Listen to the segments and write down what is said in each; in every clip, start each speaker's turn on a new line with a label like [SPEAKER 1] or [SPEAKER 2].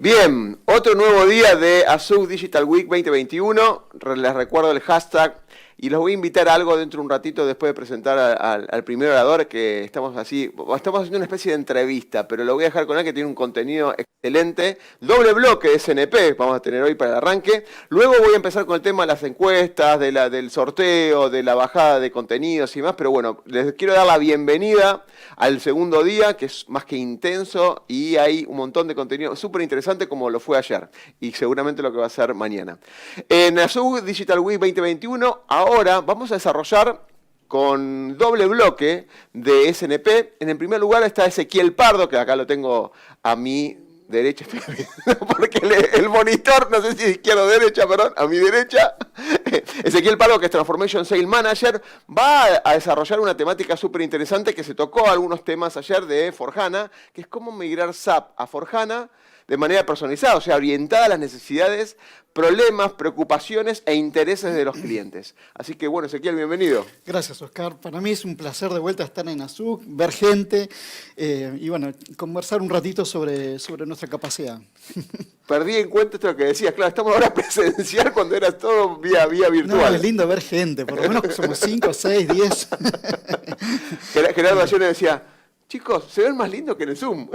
[SPEAKER 1] Bien, otro nuevo día de Azuc Digital Week 2021. Les recuerdo el hashtag y los voy a invitar a algo dentro de un ratito después de presentar al primer orador, que estamos haciendo una especie de entrevista, pero lo voy a dejar con él, que tiene un contenido excelente. Doble bloque de SNP vamos a tener hoy para el arranque. Luego voy a empezar con el tema de las encuestas, del sorteo, de la bajada de contenidos y más, pero bueno, les quiero dar la bienvenida al segundo día, que es más que intenso, y hay un montón de contenido súper interesante como lo fue ayer, y seguramente lo que va a ser mañana. En Azuc Digital Week 2021, ahora vamos a desarrollar con doble bloque de SNP. En el primer lugar está Ezequiel Pardo, que acá lo tengo a mi derecha, porque el monitor, no sé si izquierda o derecha, perdón, a mi derecha. Ezequiel Pardo, que es Transformation Sales Manager, va a desarrollar una temática súper interesante que se tocó algunos temas ayer de S/4HANA, que es cómo migrar SAP a S/4HANA de manera personalizada, o sea, orientada a las necesidades, problemas, preocupaciones e intereses de los clientes. Así que bueno, Ezequiel, bienvenido.
[SPEAKER 2] Gracias, Oscar. Para mí es un placer de vuelta estar en Azuc, ver gente y bueno, conversar un ratito sobre nuestra capacidad.
[SPEAKER 1] Perdí en cuenta esto que decías, claro, estamos ahora presencial cuando era todo vía virtual.
[SPEAKER 2] No, es lindo ver gente, por lo menos que somos 5, 6, 10.
[SPEAKER 1] Gerardo ayer decía, chicos, se ven más lindos que en el Zoom.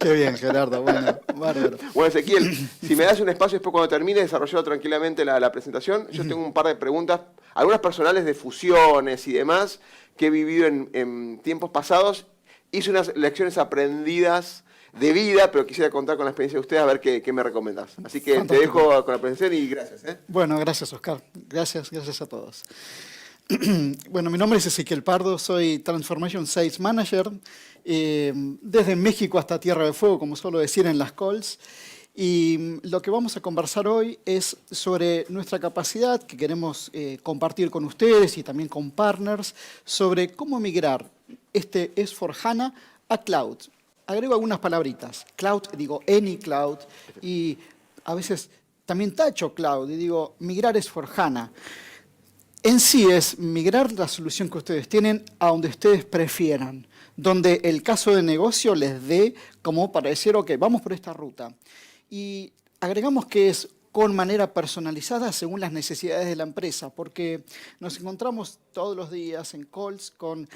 [SPEAKER 2] Qué bien, Gerardo, bueno, bárbaro.
[SPEAKER 1] Bueno, Ezequiel, si me das un espacio después cuando termine, desarrollo tranquilamente la presentación. Yo tengo un par de preguntas, algunas personales de fusiones y demás, que he vivido en tiempos pasados. Hice unas lecciones aprendidas de vida, pero quisiera contar con la experiencia de ustedes a ver qué me recomendás. Así que Fantástico. Te dejo con la presentación y gracias.
[SPEAKER 2] Bueno, gracias, Oscar. Gracias a todos. Bueno, mi nombre es Ezequiel Pardo, soy Transformation Sales Manager, desde México hasta Tierra de Fuego, como suelo decir en las calls. Y lo que vamos a conversar hoy es sobre nuestra capacidad que queremos compartir con ustedes y también con partners, sobre cómo migrar este S/4HANA a Cloud. Agrego algunas palabritas. Cloud, digo any cloud, y a veces también tacho Cloud y digo migrar S/4HANA. En sí es migrar la solución que ustedes tienen a donde ustedes prefieran, donde el caso de negocio les dé como para decir, ok, vamos por esta ruta. Y agregamos que es con manera personalizada según las necesidades de la empresa, porque nos encontramos todos los días en calls con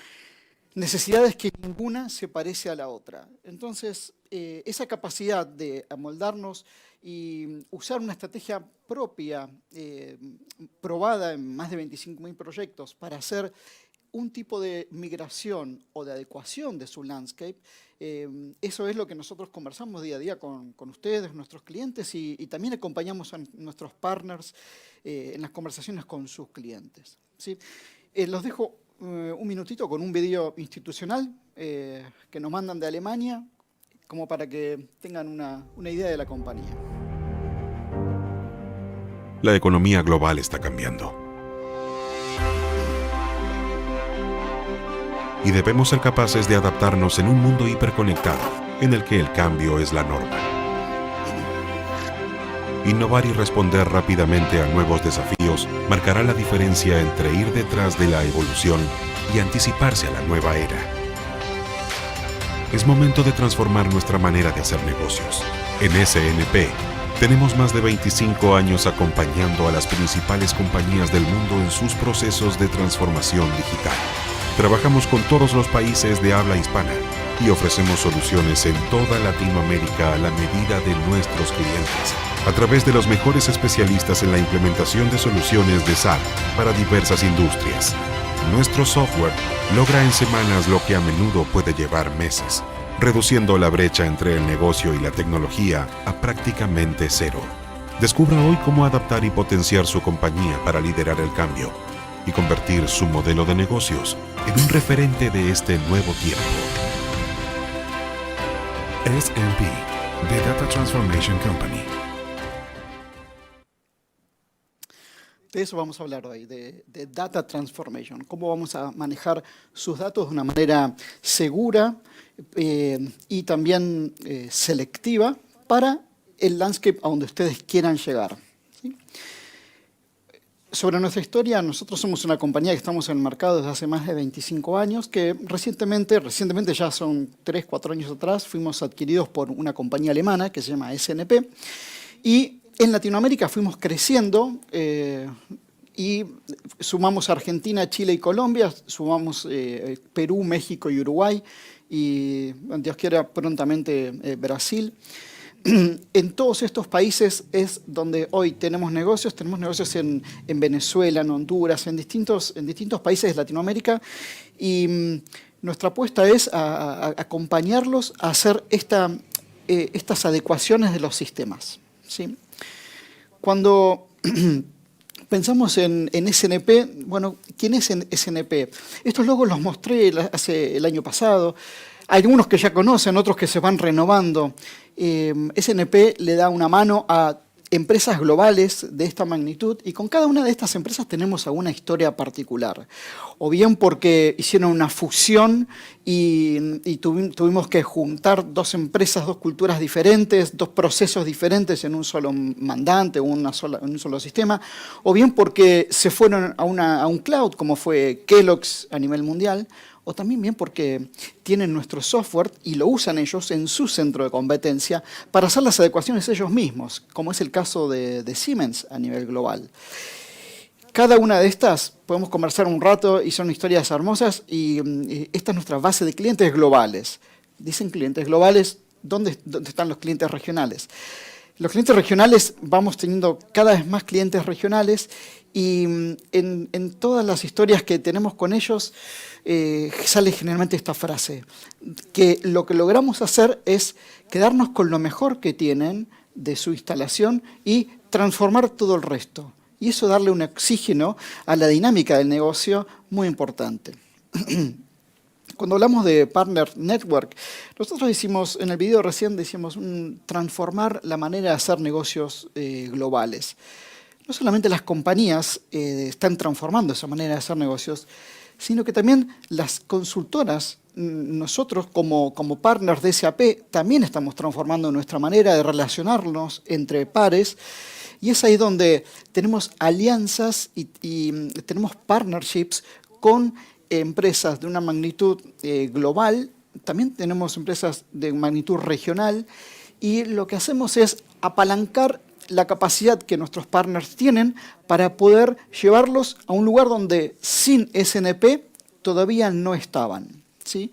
[SPEAKER 2] necesidades que ninguna se parece a la otra. Entonces, esa capacidad de amoldarnos y usar una estrategia propia, probada en más de 25.000 proyectos, para hacer un tipo de migración o de adecuación de su landscape, eso es lo que nosotros conversamos día a día con ustedes, nuestros clientes, y también acompañamos a nuestros partners en las conversaciones con sus clientes, ¿sí? Los dejo un minutito con un video institucional que nos mandan de Alemania, como para que tengan una idea de la compañía.
[SPEAKER 3] La economía global está cambiando. Y debemos ser capaces de adaptarnos en un mundo hiperconectado, en el que el cambio es la norma. Innovar y responder rápidamente a nuevos desafíos marcará la diferencia entre ir detrás de la evolución y anticiparse a la nueva era. Es momento de transformar nuestra manera de hacer negocios. En SNP, tenemos más de 25 años acompañando a las principales compañías del mundo en sus procesos de transformación digital. Trabajamos con todos los países de habla hispana y ofrecemos soluciones en toda Latinoamérica a la medida de nuestros clientes, a través de los mejores especialistas en la implementación de soluciones de SAP para diversas industrias. Nuestro software logra en semanas lo que a menudo puede llevar meses, reduciendo la brecha entre el negocio y la tecnología a prácticamente cero. Descubra hoy cómo adaptar y potenciar su compañía para liderar el cambio y convertir su modelo de negocios en un referente de este nuevo tiempo. SNP, The Data Transformation Company.
[SPEAKER 2] De eso vamos a hablar hoy, de Data Transformation. Cómo vamos a manejar sus datos de una manera segura y también selectiva para el landscape a donde ustedes quieran llegar, ¿sí? Sobre nuestra historia, nosotros somos una compañía que estamos en el mercado desde hace más de 25 años, que recientemente ya son 3, 4 años atrás, fuimos adquiridos por una compañía alemana que se llama SNP, y en Latinoamérica fuimos creciendo y sumamos Argentina, Chile y Colombia, sumamos Perú, México y Uruguay, y Dios quiera prontamente Brasil. En todos estos países es donde hoy tenemos negocios en Venezuela, en Honduras, en distintos países de Latinoamérica, y nuestra apuesta es a acompañarlos a hacer estas adecuaciones de los sistemas, ¿sí? Cuando pensamos en SNP, bueno, ¿quién es SNP? Estos logos los mostré el año pasado. Hay algunos que ya conocen, otros que se van renovando. SNP le da una mano a empresas globales de esta magnitud, y con cada una de estas empresas tenemos alguna historia particular. O bien porque hicieron una fusión y tuvimos que juntar dos empresas, dos culturas diferentes, dos procesos diferentes en un solo mandante, en un solo sistema. O bien porque se fueron a un cloud, como fue Kellogg's a nivel mundial. O también bien porque tienen nuestro software y lo usan ellos en su centro de competencia para hacer las adecuaciones ellos mismos, como es el caso de Siemens a nivel global. Cada una de estas podemos conversar un rato y son historias hermosas, y esta es nuestra base de clientes globales. Dicen clientes globales, ¿dónde están los clientes regionales? Los clientes regionales, vamos teniendo cada vez más clientes regionales, y en todas las historias que tenemos con ellos sale generalmente esta frase, que lo que logramos hacer es quedarnos con lo mejor que tienen de su instalación y transformar todo el resto. Y eso darle un oxígeno a la dinámica del negocio muy importante. Cuando hablamos de Partner Network, nosotros decimos, en el video recién decíamos, transformar la manera de hacer negocios globales. No solamente las compañías están transformando esa manera de hacer negocios, sino que también las consultoras, nosotros como partners de SAP, también estamos transformando nuestra manera de relacionarnos entre pares, y es ahí donde tenemos alianzas y tenemos partnerships con empresas de una magnitud global, también tenemos empresas de magnitud regional, y lo que hacemos es apalancar la capacidad que nuestros partners tienen para poder llevarlos a un lugar donde sin SNP todavía no estaban, ¿sí?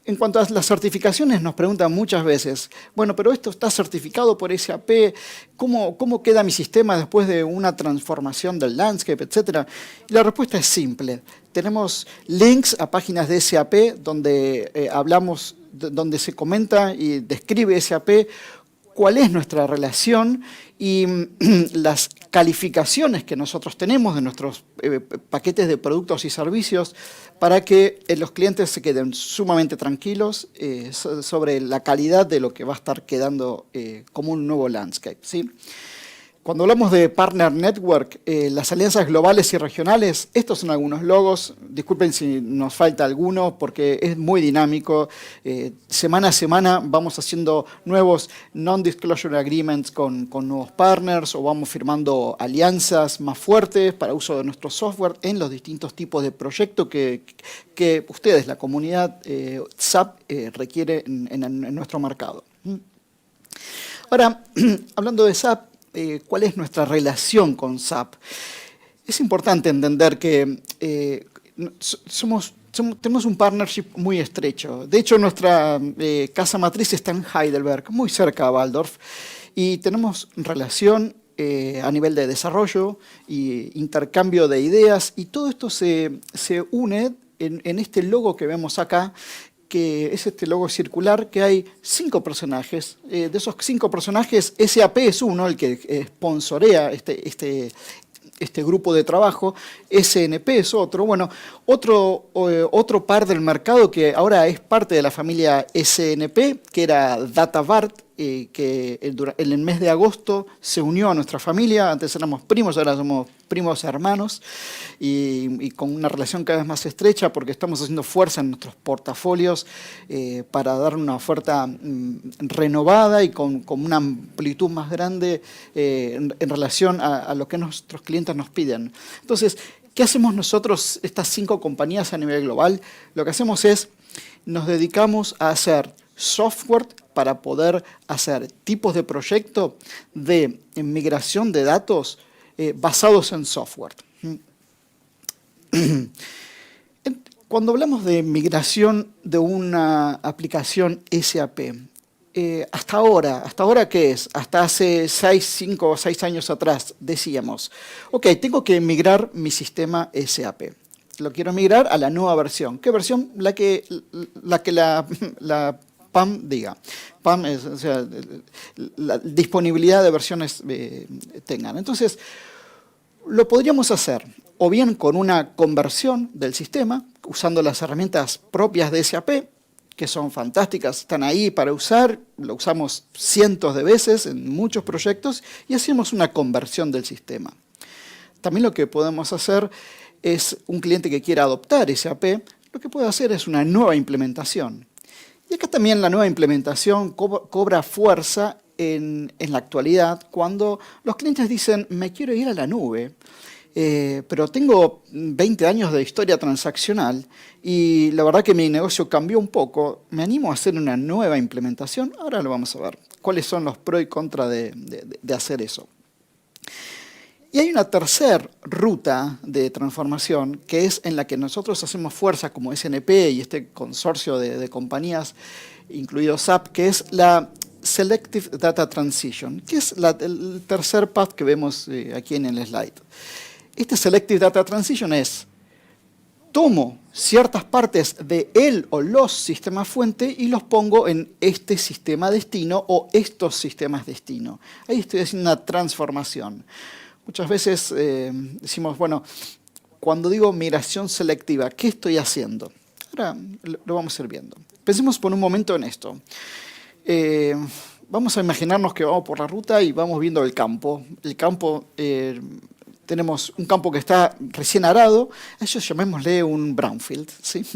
[SPEAKER 2] En cuanto a las certificaciones, nos preguntan muchas veces, bueno, pero esto está certificado por SAP, ¿cómo queda mi sistema después de una transformación del landscape, etcétera? Y la respuesta es simple. Tenemos links a páginas de SAP donde donde se comenta y describe SAP cuál es nuestra relación y las calificaciones que nosotros tenemos de nuestros paquetes de productos y servicios, para que los clientes se queden sumamente tranquilos sobre la calidad de lo que va a estar quedando como un nuevo landscape, ¿sí? Cuando hablamos de Partner Network, las alianzas globales y regionales, estos son algunos logos. Disculpen si nos falta alguno porque es muy dinámico. Semana a semana vamos haciendo nuevos Non-Disclosure Agreements con nuevos partners, o vamos firmando alianzas más fuertes para uso de nuestro software en los distintos tipos de proyectos que ustedes, la comunidad SAP, requiere en nuestro mercado. Ahora, hablando de SAP, ¿cuál es nuestra relación con SAP? Es importante entender que tenemos un partnership muy estrecho. De hecho, nuestra casa matriz está en Heidelberg, muy cerca de Walldorf, y tenemos relación a nivel de desarrollo y intercambio de ideas, y todo esto se une en este logo que vemos acá, que es este logo circular, que hay 5 personajes. De esos 5 personajes, SAP es uno, el que sponsorea este grupo de trabajo. SNP es otro. Bueno, otro par del mercado que ahora es parte de la familia SNP, que era DataVart, que en el mes de agosto se unió a nuestra familia. Antes éramos primos, ahora somos primos hermanos y con una relación cada vez más estrecha porque estamos haciendo fuerza en nuestros portafolios para dar una oferta renovada y con una amplitud más grande en relación a lo que nuestros clientes nos piden. Entonces, ¿qué hacemos nosotros, estas 5 compañías a nivel global? Lo que hacemos es, nos dedicamos a hacer software para poder hacer tipos de proyecto de migración de datos basados en software. Cuando hablamos de migración de una aplicación SAP, hasta ahora ¿qué es? Hasta hace 5 o 6 años atrás decíamos, ok, tengo que migrar mi sistema SAP. Lo quiero migrar a la nueva versión. ¿Qué versión? La que la PAM diga. PAM es, o sea, la disponibilidad de versiones tengan. Entonces, lo podríamos hacer o bien con una conversión del sistema, usando las herramientas propias de SAP, que son fantásticas, están ahí para usar, lo usamos cientos de veces en muchos proyectos y hacemos una conversión del sistema. También lo que podemos hacer es un cliente que quiera adoptar SAP, lo que puede hacer es una nueva implementación. Y acá también la nueva implementación cobra fuerza en la actualidad cuando los clientes dicen, me quiero ir a la nube, pero tengo 20 años de historia transaccional y la verdad que mi negocio cambió un poco, me animo a hacer una nueva implementación. Ahora lo vamos a ver, cuáles son los pros y contras de hacer eso. Y hay una tercera ruta de transformación que es en la que nosotros hacemos fuerza como SNP y este consorcio de compañías, incluido SAP, que es la Selective Data Transition, que es el tercer path que vemos aquí en el slide. Este Selective Data Transition es, tomo ciertas partes de él o los sistemas fuente y los pongo en este sistema destino o estos sistemas destino. Ahí estoy haciendo una transformación. Muchas veces decimos, bueno, cuando digo migración selectiva, ¿qué estoy haciendo? Ahora lo vamos a ir viendo. Pensemos por un momento en esto. Vamos a imaginarnos que vamos por la ruta y vamos viendo el campo. El campo, tenemos un campo que está recién arado, a eso llamémosle un brownfield, ¿sí?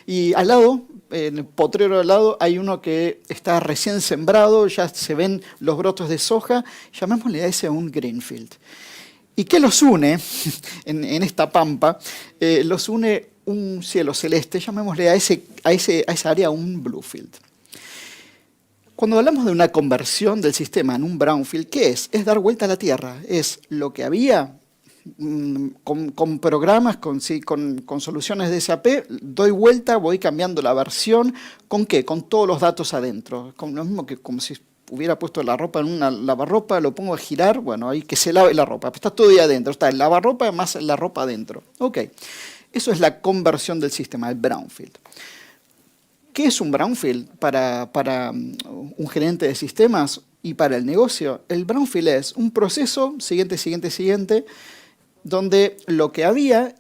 [SPEAKER 2] Y al lado, en el potrero al lado, hay uno que está recién sembrado, ya se ven los brotes de soja, llamémosle a ese un greenfield. ¿Y qué los une en esta pampa? Los une un cielo celeste, llamémosle a esa área un bluefield. Cuando hablamos de una conversión del sistema en un brownfield, ¿qué es? Es dar vuelta a la tierra. Es lo que había con programas, con soluciones de SAP, doy vuelta, voy cambiando la versión. ¿Con qué? Con todos los datos adentro. Con lo mismo que como si hubiera puesto la ropa en una lavarropa, lo pongo a girar, bueno, ahí que se lave la ropa. Está todo ahí adentro, está el lavarropa más la ropa adentro. Ok, eso es la conversión del sistema, el brownfield. ¿Qué es un brownfield para un gerente de sistemas y para el negocio? El brownfield es un proceso, siguiente, donde lo que había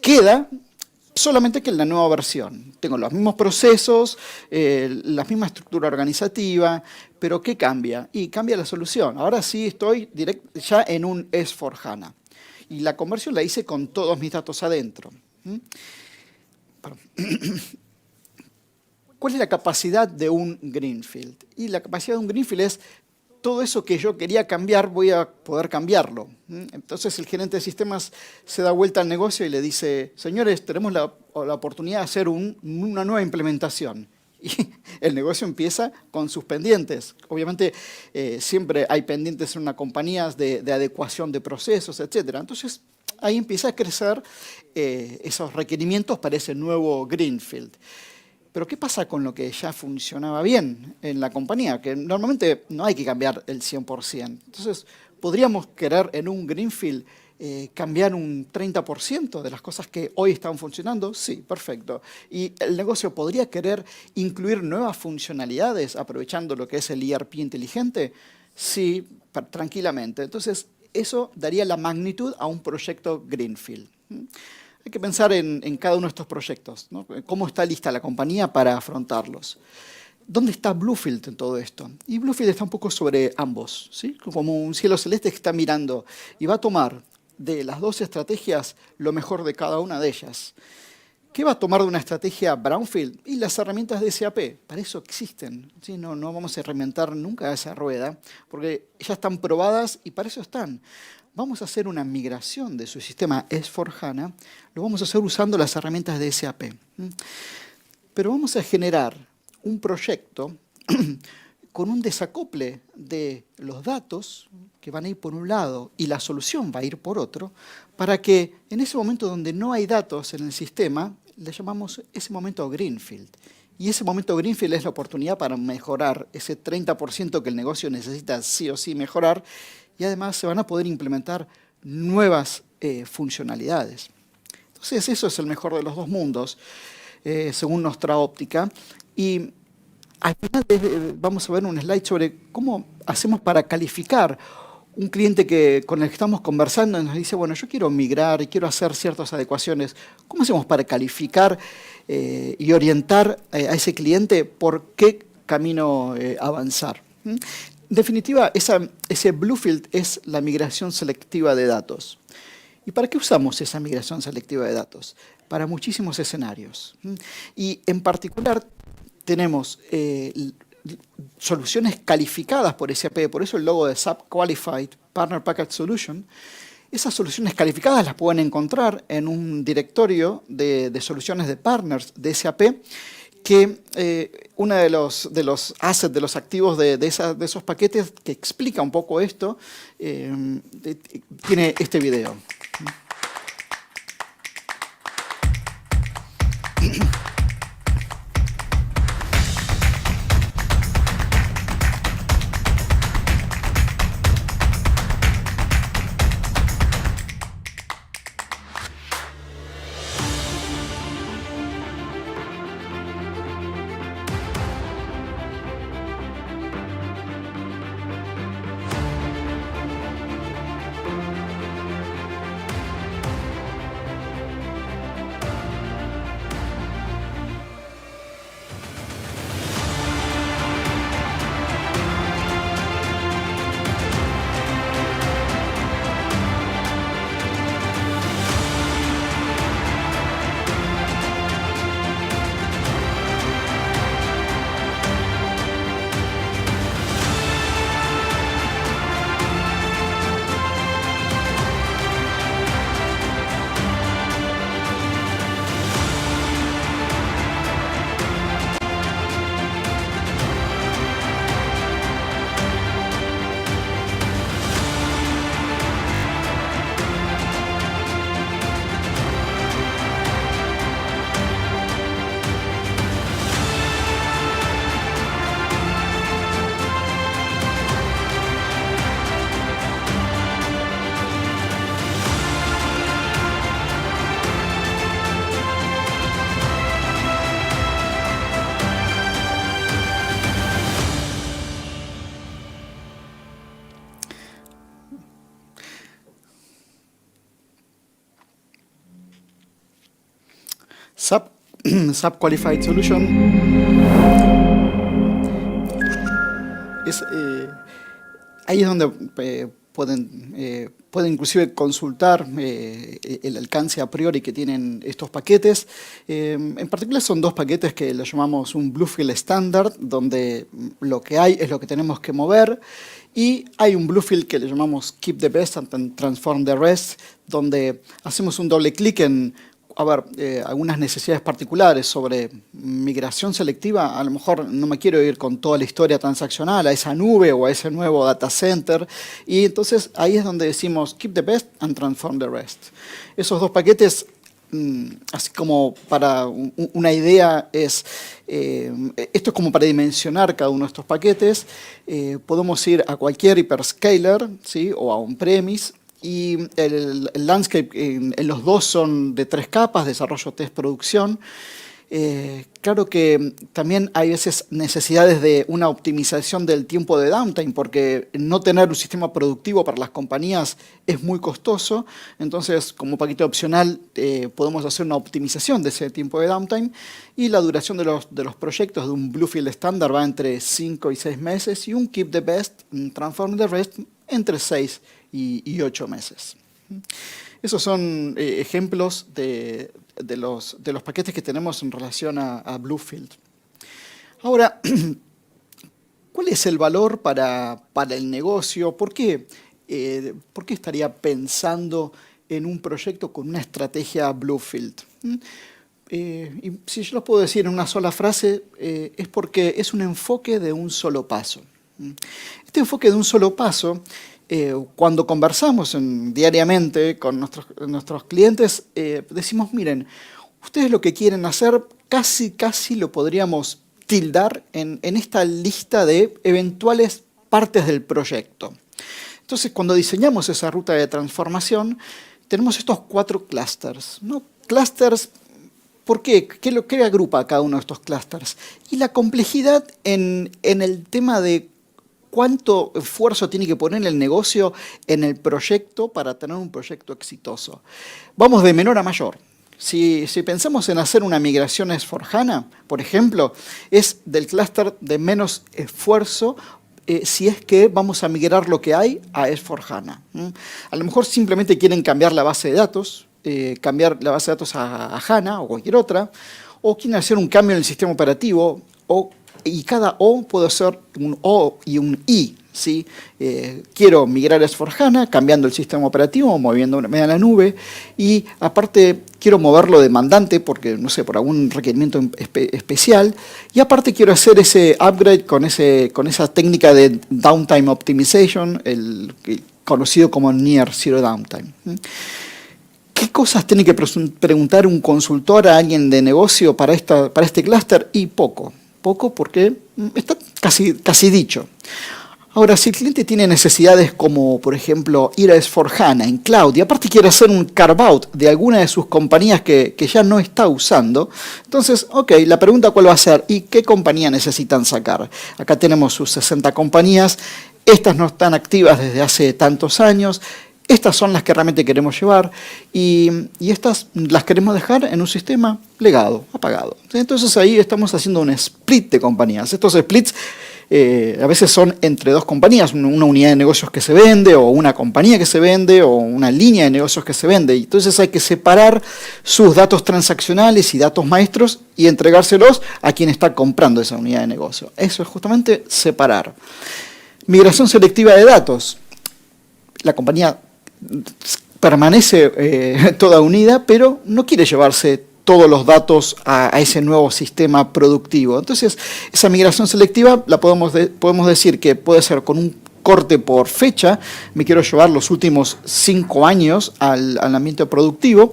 [SPEAKER 2] queda solamente que en la nueva versión. Tengo los mismos procesos, la misma estructura organizativa, pero ¿qué cambia? Y cambia la solución. Ahora sí estoy ya en un S/4HANA. Y la conversión la hice con todos mis datos adentro. ¿Cuál es la capacidad de un greenfield? Y la capacidad de un greenfield es todo eso que yo quería cambiar, voy a poder cambiarlo. Entonces el gerente de sistemas se da vuelta al negocio y le dice, señores, tenemos la oportunidad de hacer una nueva implementación. Y el negocio empieza con sus pendientes. Obviamente siempre hay pendientes en una compañía de adecuación de procesos, etc. Entonces ahí empieza a crecer esos requerimientos para ese nuevo greenfield. Pero ¿qué pasa con lo que ya funcionaba bien en la compañía? Que normalmente no hay que cambiar el 100%. Entonces, ¿podríamos querer en un greenfield cambiar un 30% de las cosas que hoy están funcionando? Sí, perfecto. ¿Y el negocio podría querer incluir nuevas funcionalidades aprovechando lo que es el ERP inteligente? Sí, tranquilamente. Entonces, eso daría la magnitud a un proyecto greenfield. Hay que pensar en cada uno de estos proyectos, ¿no? ¿Cómo está lista la compañía para afrontarlos? ¿Dónde está Bluefield en todo esto? Y Bluefield está un poco sobre ambos, ¿sí? Como un cielo celeste que está mirando y va a tomar de las dos estrategias lo mejor de cada una de ellas. ¿Qué va a tomar de una estrategia Brownfield? Y las herramientas de SAP, para eso existen. ¿Sí? No vamos a reinventar nunca esa rueda, porque ya están probadas y para eso están. Vamos a hacer una migración de su sistema S/4HANA, lo vamos a hacer usando las herramientas de SAP. Pero vamos a generar un proyecto con un desacople de los datos que van a ir por un lado y la solución va a ir por otro, para que en ese momento donde no hay datos en el sistema, le llamamos ese momento Greenfield. Y ese momento Greenfield es la oportunidad para mejorar ese 30% que el negocio necesita sí o sí mejorar, y además se van a poder implementar nuevas funcionalidades. Entonces eso es el mejor de los dos mundos, según nuestra óptica. Y al final vamos a ver un slide sobre cómo hacemos para calificar un cliente con el que estamos conversando y nos dice, bueno, yo quiero migrar y quiero hacer ciertas adecuaciones. ¿Cómo hacemos para calificar y orientar a ese cliente por qué camino avanzar? En definitiva, ese Bluefield es la migración selectiva de datos. ¿Y para qué usamos esa migración selectiva de datos? Para muchísimos escenarios. Y en particular tenemos soluciones calificadas por SAP, por eso el logo de SAP Qualified Partner Package Solution. Esas soluciones calificadas las pueden encontrar en un directorio de soluciones de partners de SAP, que uno de los assets, de los activos de esos paquetes que explica un poco esto, tiene este video. SAP Qualified Solution ahí es donde pueden inclusive consultar el alcance a priori que tienen estos paquetes. En particular son dos paquetes que los llamamos un Bluefield Standard, donde lo que hay es lo que tenemos que mover, y hay un Bluefield que le llamamos Keep the Best and Transform the Rest, donde hacemos un doble clic en algunas necesidades particulares sobre migración selectiva. A lo mejor no me quiero ir con toda la historia transaccional a esa nube o a ese nuevo data center, y entonces ahí es donde decimos Keep the Best and Transform the Rest. Esos dos paquetes, así como para una idea, esto es como para dimensionar cada uno de estos paquetes. Podemos ir a cualquier hyperscaler, ¿sí? O a on-premise. Y el landscape en los dos son de 3 capas, desarrollo, test, producción. Claro que también hay veces necesidades de una optimización del tiempo de downtime, porque no tener un sistema productivo para las compañías es muy costoso. Entonces, como paquete opcional, podemos hacer una optimización de ese tiempo de downtime. Y la duración de los proyectos de un Bluefield estándar va entre 5 y 6 meses, y un Keep the Best, Transform the Rest, entre 6 y 8 meses. Esos son ejemplos de los paquetes que tenemos en relación a Bluefield. Ahora, ¿cuál es el valor para el negocio? ¿Por qué estaría pensando en un proyecto con una estrategia Bluefield? Y si yo lo puedo decir en una sola frase, es porque es un enfoque de un solo paso. Este enfoque de un solo paso, cuando conversamos diariamente con nuestros clientes, decimos, miren, ustedes lo que quieren hacer casi lo podríamos tildar en esta lista de eventuales partes del proyecto. Entonces, cuando diseñamos esa ruta de transformación, tenemos estos 4 clústeres, ¿no? Clústeres, ¿por qué? ¿Qué agrupa cada uno de estos clústeres? Y la complejidad en el tema de cuánto esfuerzo tiene que poner el negocio en el proyecto para tener un proyecto exitoso. Vamos de menor a mayor. Si pensamos en hacer una migración a S/4HANA, por ejemplo, es del clúster de menos esfuerzo si es que vamos a migrar lo que hay a S/4HANA. A lo mejor simplemente quieren cambiar la base de datos, cambiar la base de datos a HANA o cualquier otra, o quieren hacer un cambio en el sistema operativo, y cada O puede ser un O y un I, ¿sí? Quiero migrar a S/4HANA cambiando el sistema operativo, moviéndome a la nube, y aparte quiero moverlo demandante porque, no sé, por algún requerimiento especial, y aparte quiero hacer ese upgrade con esa técnica de downtime optimization, el conocido como Near Zero Downtime. ¿Qué cosas tiene que preguntar un consultor a alguien de negocio para este clúster? Y poco porque está casi dicho. Ahora, si el cliente tiene necesidades como, por ejemplo, ir a S/4HANA en cloud y aparte quiere hacer un carve-out de alguna de sus compañías que ya no está usando, entonces, la pregunta cuál va a ser y qué compañía necesitan sacar. Acá tenemos sus 60 compañías, estas no están activas desde hace tantos años, estas son las que realmente queremos llevar y estas las queremos dejar en un sistema legado, apagado. Entonces ahí estamos haciendo un split de compañías. Estos splits a veces son entre 2 compañías, una unidad de negocios que se vende o una compañía que se vende o una línea de negocios que se vende. Y entonces hay que separar sus datos transaccionales y datos maestros y entregárselos a quien está comprando esa unidad de negocio. Eso es justamente separar. Migración selectiva de datos. La compañía permanece toda unida, pero no quiere llevarse todos los datos a ese nuevo sistema productivo. Entonces, esa migración selectiva la podemos decir que puede ser con un corte por fecha, me quiero llevar los últimos 5 años al ambiente productivo,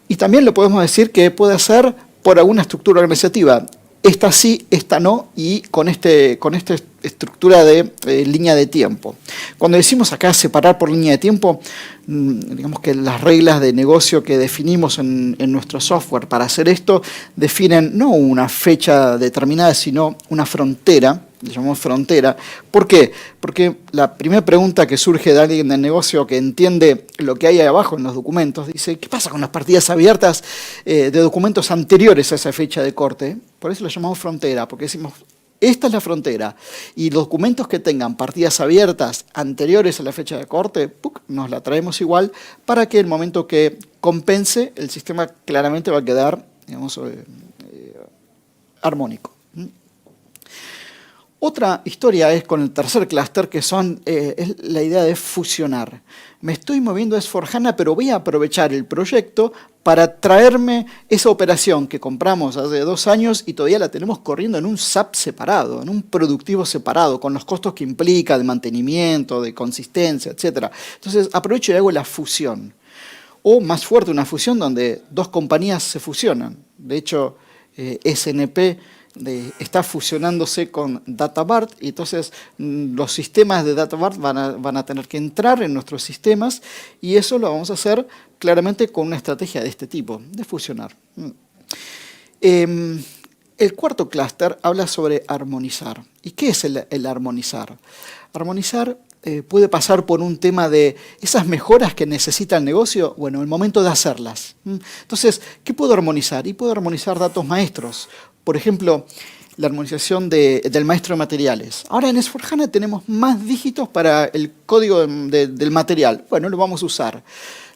[SPEAKER 2] y también lo podemos decir que puede ser por alguna estructura organizativa. Esta sí, esta no, y con esta estructura de línea de tiempo. Cuando decimos acá separar por línea de tiempo, digamos que las reglas de negocio que definimos en nuestro software para hacer esto definen no una fecha determinada, sino una frontera, le llamamos frontera. ¿Por qué? Porque la primera pregunta que surge de alguien del negocio que entiende lo que hay ahí abajo en los documentos, dice, ¿qué pasa con las partidas abiertas de documentos anteriores a esa fecha de corte? Por eso lo llamamos frontera, porque decimos, esta es la frontera, y los documentos que tengan partidas abiertas anteriores a la fecha de corte, nos la traemos igual para que el momento que compense, el sistema claramente va a quedar, digamos, armónico. Otra historia es con el tercer clúster, que es la idea de fusionar. Me estoy moviendo a S/4HANA, pero voy a aprovechar el proyecto para traerme esa operación que compramos hace 2 años y todavía la tenemos corriendo en un SAP separado, en un productivo separado, con los costos que implica de mantenimiento, de consistencia, etc. Entonces aprovecho y hago la fusión. O más fuerte, una fusión donde 2 compañías se fusionan. De hecho, SNP está fusionándose con DataBart, y entonces los sistemas de DataBart van a tener que entrar en nuestros sistemas, y eso lo vamos a hacer claramente con una estrategia de este tipo, de fusionar. El cuarto clúster habla sobre armonizar. ¿Y qué es el armonizar? Armonizar puede pasar por un tema de esas mejoras que necesita el negocio, bueno, el momento de hacerlas. Entonces, ¿qué puedo armonizar? Y puedo armonizar datos maestros. Por ejemplo, la armonización del maestro de materiales. Ahora en S/4HANA tenemos más dígitos para el código del material. Bueno, lo vamos a usar.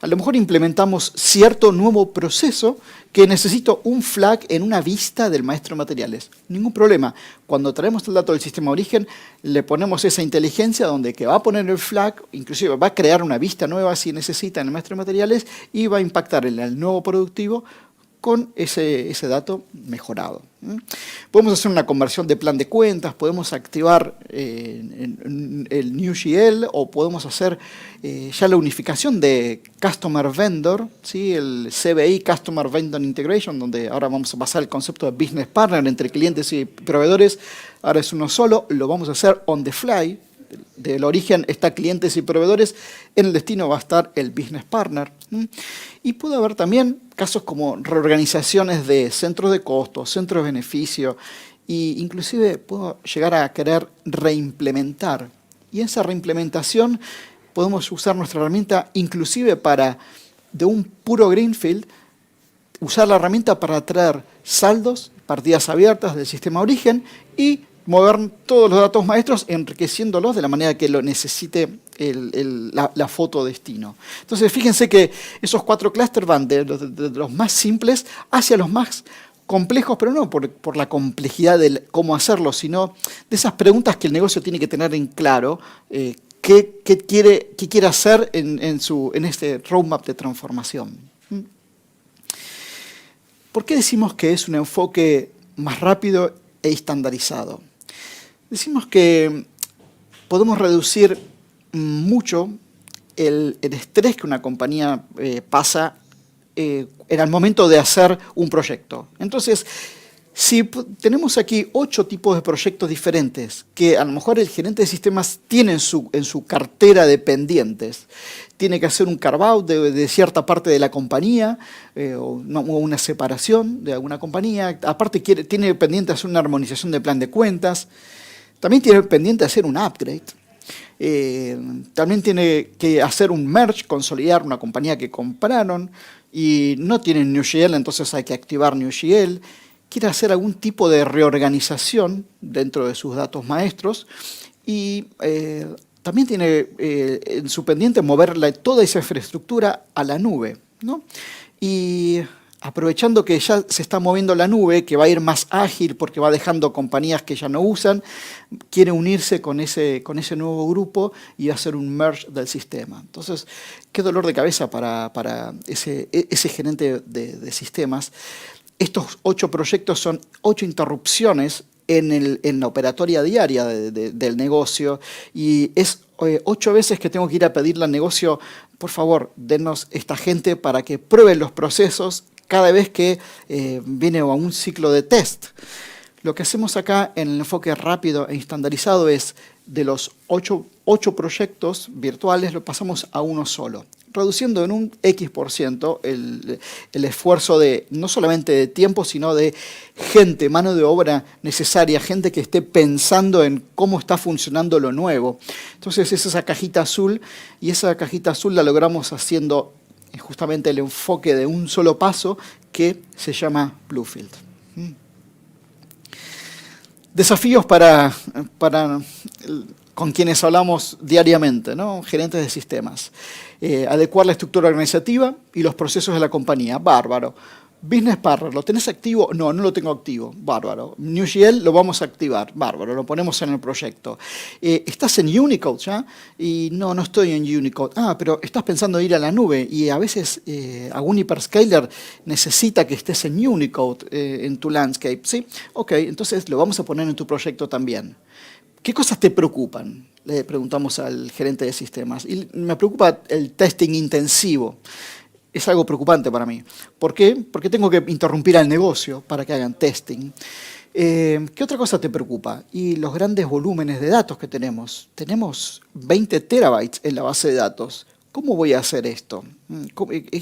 [SPEAKER 2] A lo mejor implementamos cierto nuevo proceso que necesito un flag en una vista del maestro de materiales. Ningún problema. Cuando traemos el dato del sistema de origen, le ponemos esa inteligencia donde que va a poner el flag, inclusive va a crear una vista nueva si necesita en el maestro de materiales y va a impactar en el nuevo productivo con ese dato mejorado. Podemos hacer una conversión de plan de cuentas, podemos activar el NewGL o podemos hacer ya la unificación de Customer Vendor, ¿sí? El CBI, Customer Vendor Integration, donde ahora vamos a pasar el concepto de Business Partner entre clientes y proveedores, ahora es uno solo, lo vamos a hacer on the fly. Del origen está clientes y proveedores, en el destino va a estar el business partner. Y puede haber también casos como reorganizaciones de centros de costos, centros de beneficio, e inclusive puedo llegar a querer reimplementar. Y en esa reimplementación podemos usar nuestra herramienta inclusive para, de un puro greenfield, usar la herramienta para traer saldos, partidas abiertas del sistema de origen y mover todos los datos maestros enriqueciéndolos de la manera que lo necesite la foto destino. Entonces, fíjense que esos 4 clústeres van de los más simples hacia los más complejos, pero no por la complejidad de cómo hacerlo, sino de esas preguntas que el negocio tiene que tener en claro, qué quiere hacer en este roadmap de transformación. ¿Por qué decimos que es un enfoque más rápido e estandarizado? Decimos que podemos reducir mucho el estrés que una compañía pasa en el momento de hacer un proyecto. Entonces, si tenemos aquí 8 tipos de proyectos diferentes que a lo mejor el gerente de sistemas tiene en su cartera de pendientes, tiene que hacer un carve-out de cierta parte de la compañía o una separación de alguna compañía, aparte tiene pendiente hacer una armonización de plan de cuentas, también tiene pendiente hacer un upgrade, también tiene que hacer un merge, consolidar una compañía que compraron y no tienen NewGL, entonces hay que activar NewGL. Quiere hacer algún tipo de reorganización dentro de sus datos maestros y también tiene en su pendiente mover toda esa infraestructura a la nube, ¿no? Y aprovechando que ya se está moviendo la nube, que va a ir más ágil porque va dejando compañías que ya no usan, quiere unirse con ese nuevo grupo y hacer un merge del sistema. Entonces, qué dolor de cabeza para ese gerente de sistemas. Estos 8 proyectos son 8 interrupciones en la operatoria diaria del negocio y es 8 veces que tengo que ir a pedirle al negocio, por favor, denos esta gente para que prueben los procesos cada vez que viene a un ciclo de test. Lo que hacemos acá en el enfoque rápido e estandarizado es de los 8 proyectos virtuales lo pasamos a uno solo, reduciendo en un X% el esfuerzo no solamente de tiempo, sino de gente, mano de obra necesaria, gente que esté pensando en cómo está funcionando lo nuevo. Entonces es esa cajita azul, y esa cajita azul la logramos haciendo justamente el enfoque de un solo paso que se llama Bluefield. Desafíos con quienes hablamos diariamente, ¿no? Gerentes de sistemas. Adecuar la estructura organizativa y los procesos de la compañía. Bárbaro. Business Partner, ¿lo tenés activo? No, no lo tengo activo. Bárbaro. NewGL lo vamos a activar. Bárbaro, lo ponemos en el proyecto. ¿Estás en Unicode ya? Y no estoy en Unicode. Ah, pero estás pensando en ir a la nube y a veces algún hyperscaler necesita que estés en Unicode en tu landscape, ¿sí? Ok, entonces lo vamos a poner en tu proyecto también. ¿Qué cosas te preocupan? Le preguntamos al gerente de sistemas. Y me preocupa el testing intensivo. Es algo preocupante para mí. ¿Por qué? Porque tengo que interrumpir al negocio para que hagan testing. ¿Qué otra cosa te preocupa? Y los grandes volúmenes de datos que tenemos. Tenemos 20 terabytes en la base de datos. ¿Cómo voy a hacer esto?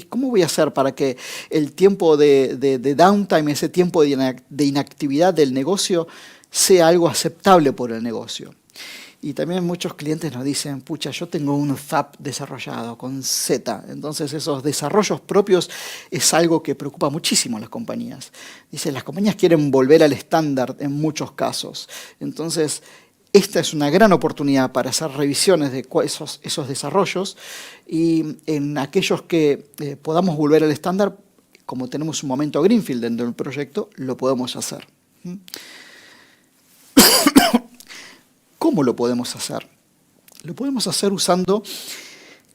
[SPEAKER 2] ¿Cómo voy a hacer para que el tiempo de downtime, ese tiempo de inactividad del negocio, sea algo aceptable por el negocio? Y también muchos clientes nos dicen, pucha, yo tengo un FAP desarrollado con Z. Entonces esos desarrollos propios es algo que preocupa muchísimo a las compañías. Dicen, las compañías quieren volver al estándar en muchos casos. Entonces esta es una gran oportunidad para hacer revisiones de esos desarrollos y en aquellos que podamos volver al estándar, como tenemos un momento Greenfield dentro del proyecto, lo podemos hacer. ¿Cómo lo podemos hacer? Lo podemos hacer usando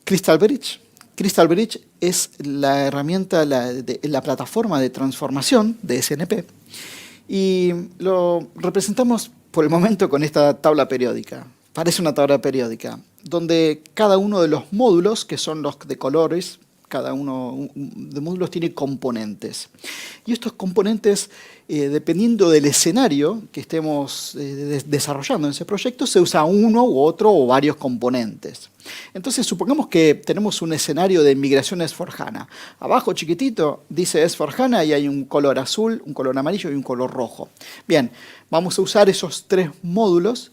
[SPEAKER 2] Crystal Bridge. Crystal Bridge es la herramienta, la plataforma de transformación de SNP y lo representamos por el momento con esta tabla periódica. Parece una tabla periódica, donde cada uno de los módulos, que son los de colores, cada uno de módulos tiene componentes. Y estos componentes, dependiendo del escenario que estemos desarrollando en ese proyecto, se usa uno u otro o varios componentes. Entonces, supongamos que tenemos un escenario de migración S/4HANA. Abajo, chiquitito, dice S/4HANA y hay un color azul, un color amarillo y un color rojo. Bien, vamos a usar esos 3 módulos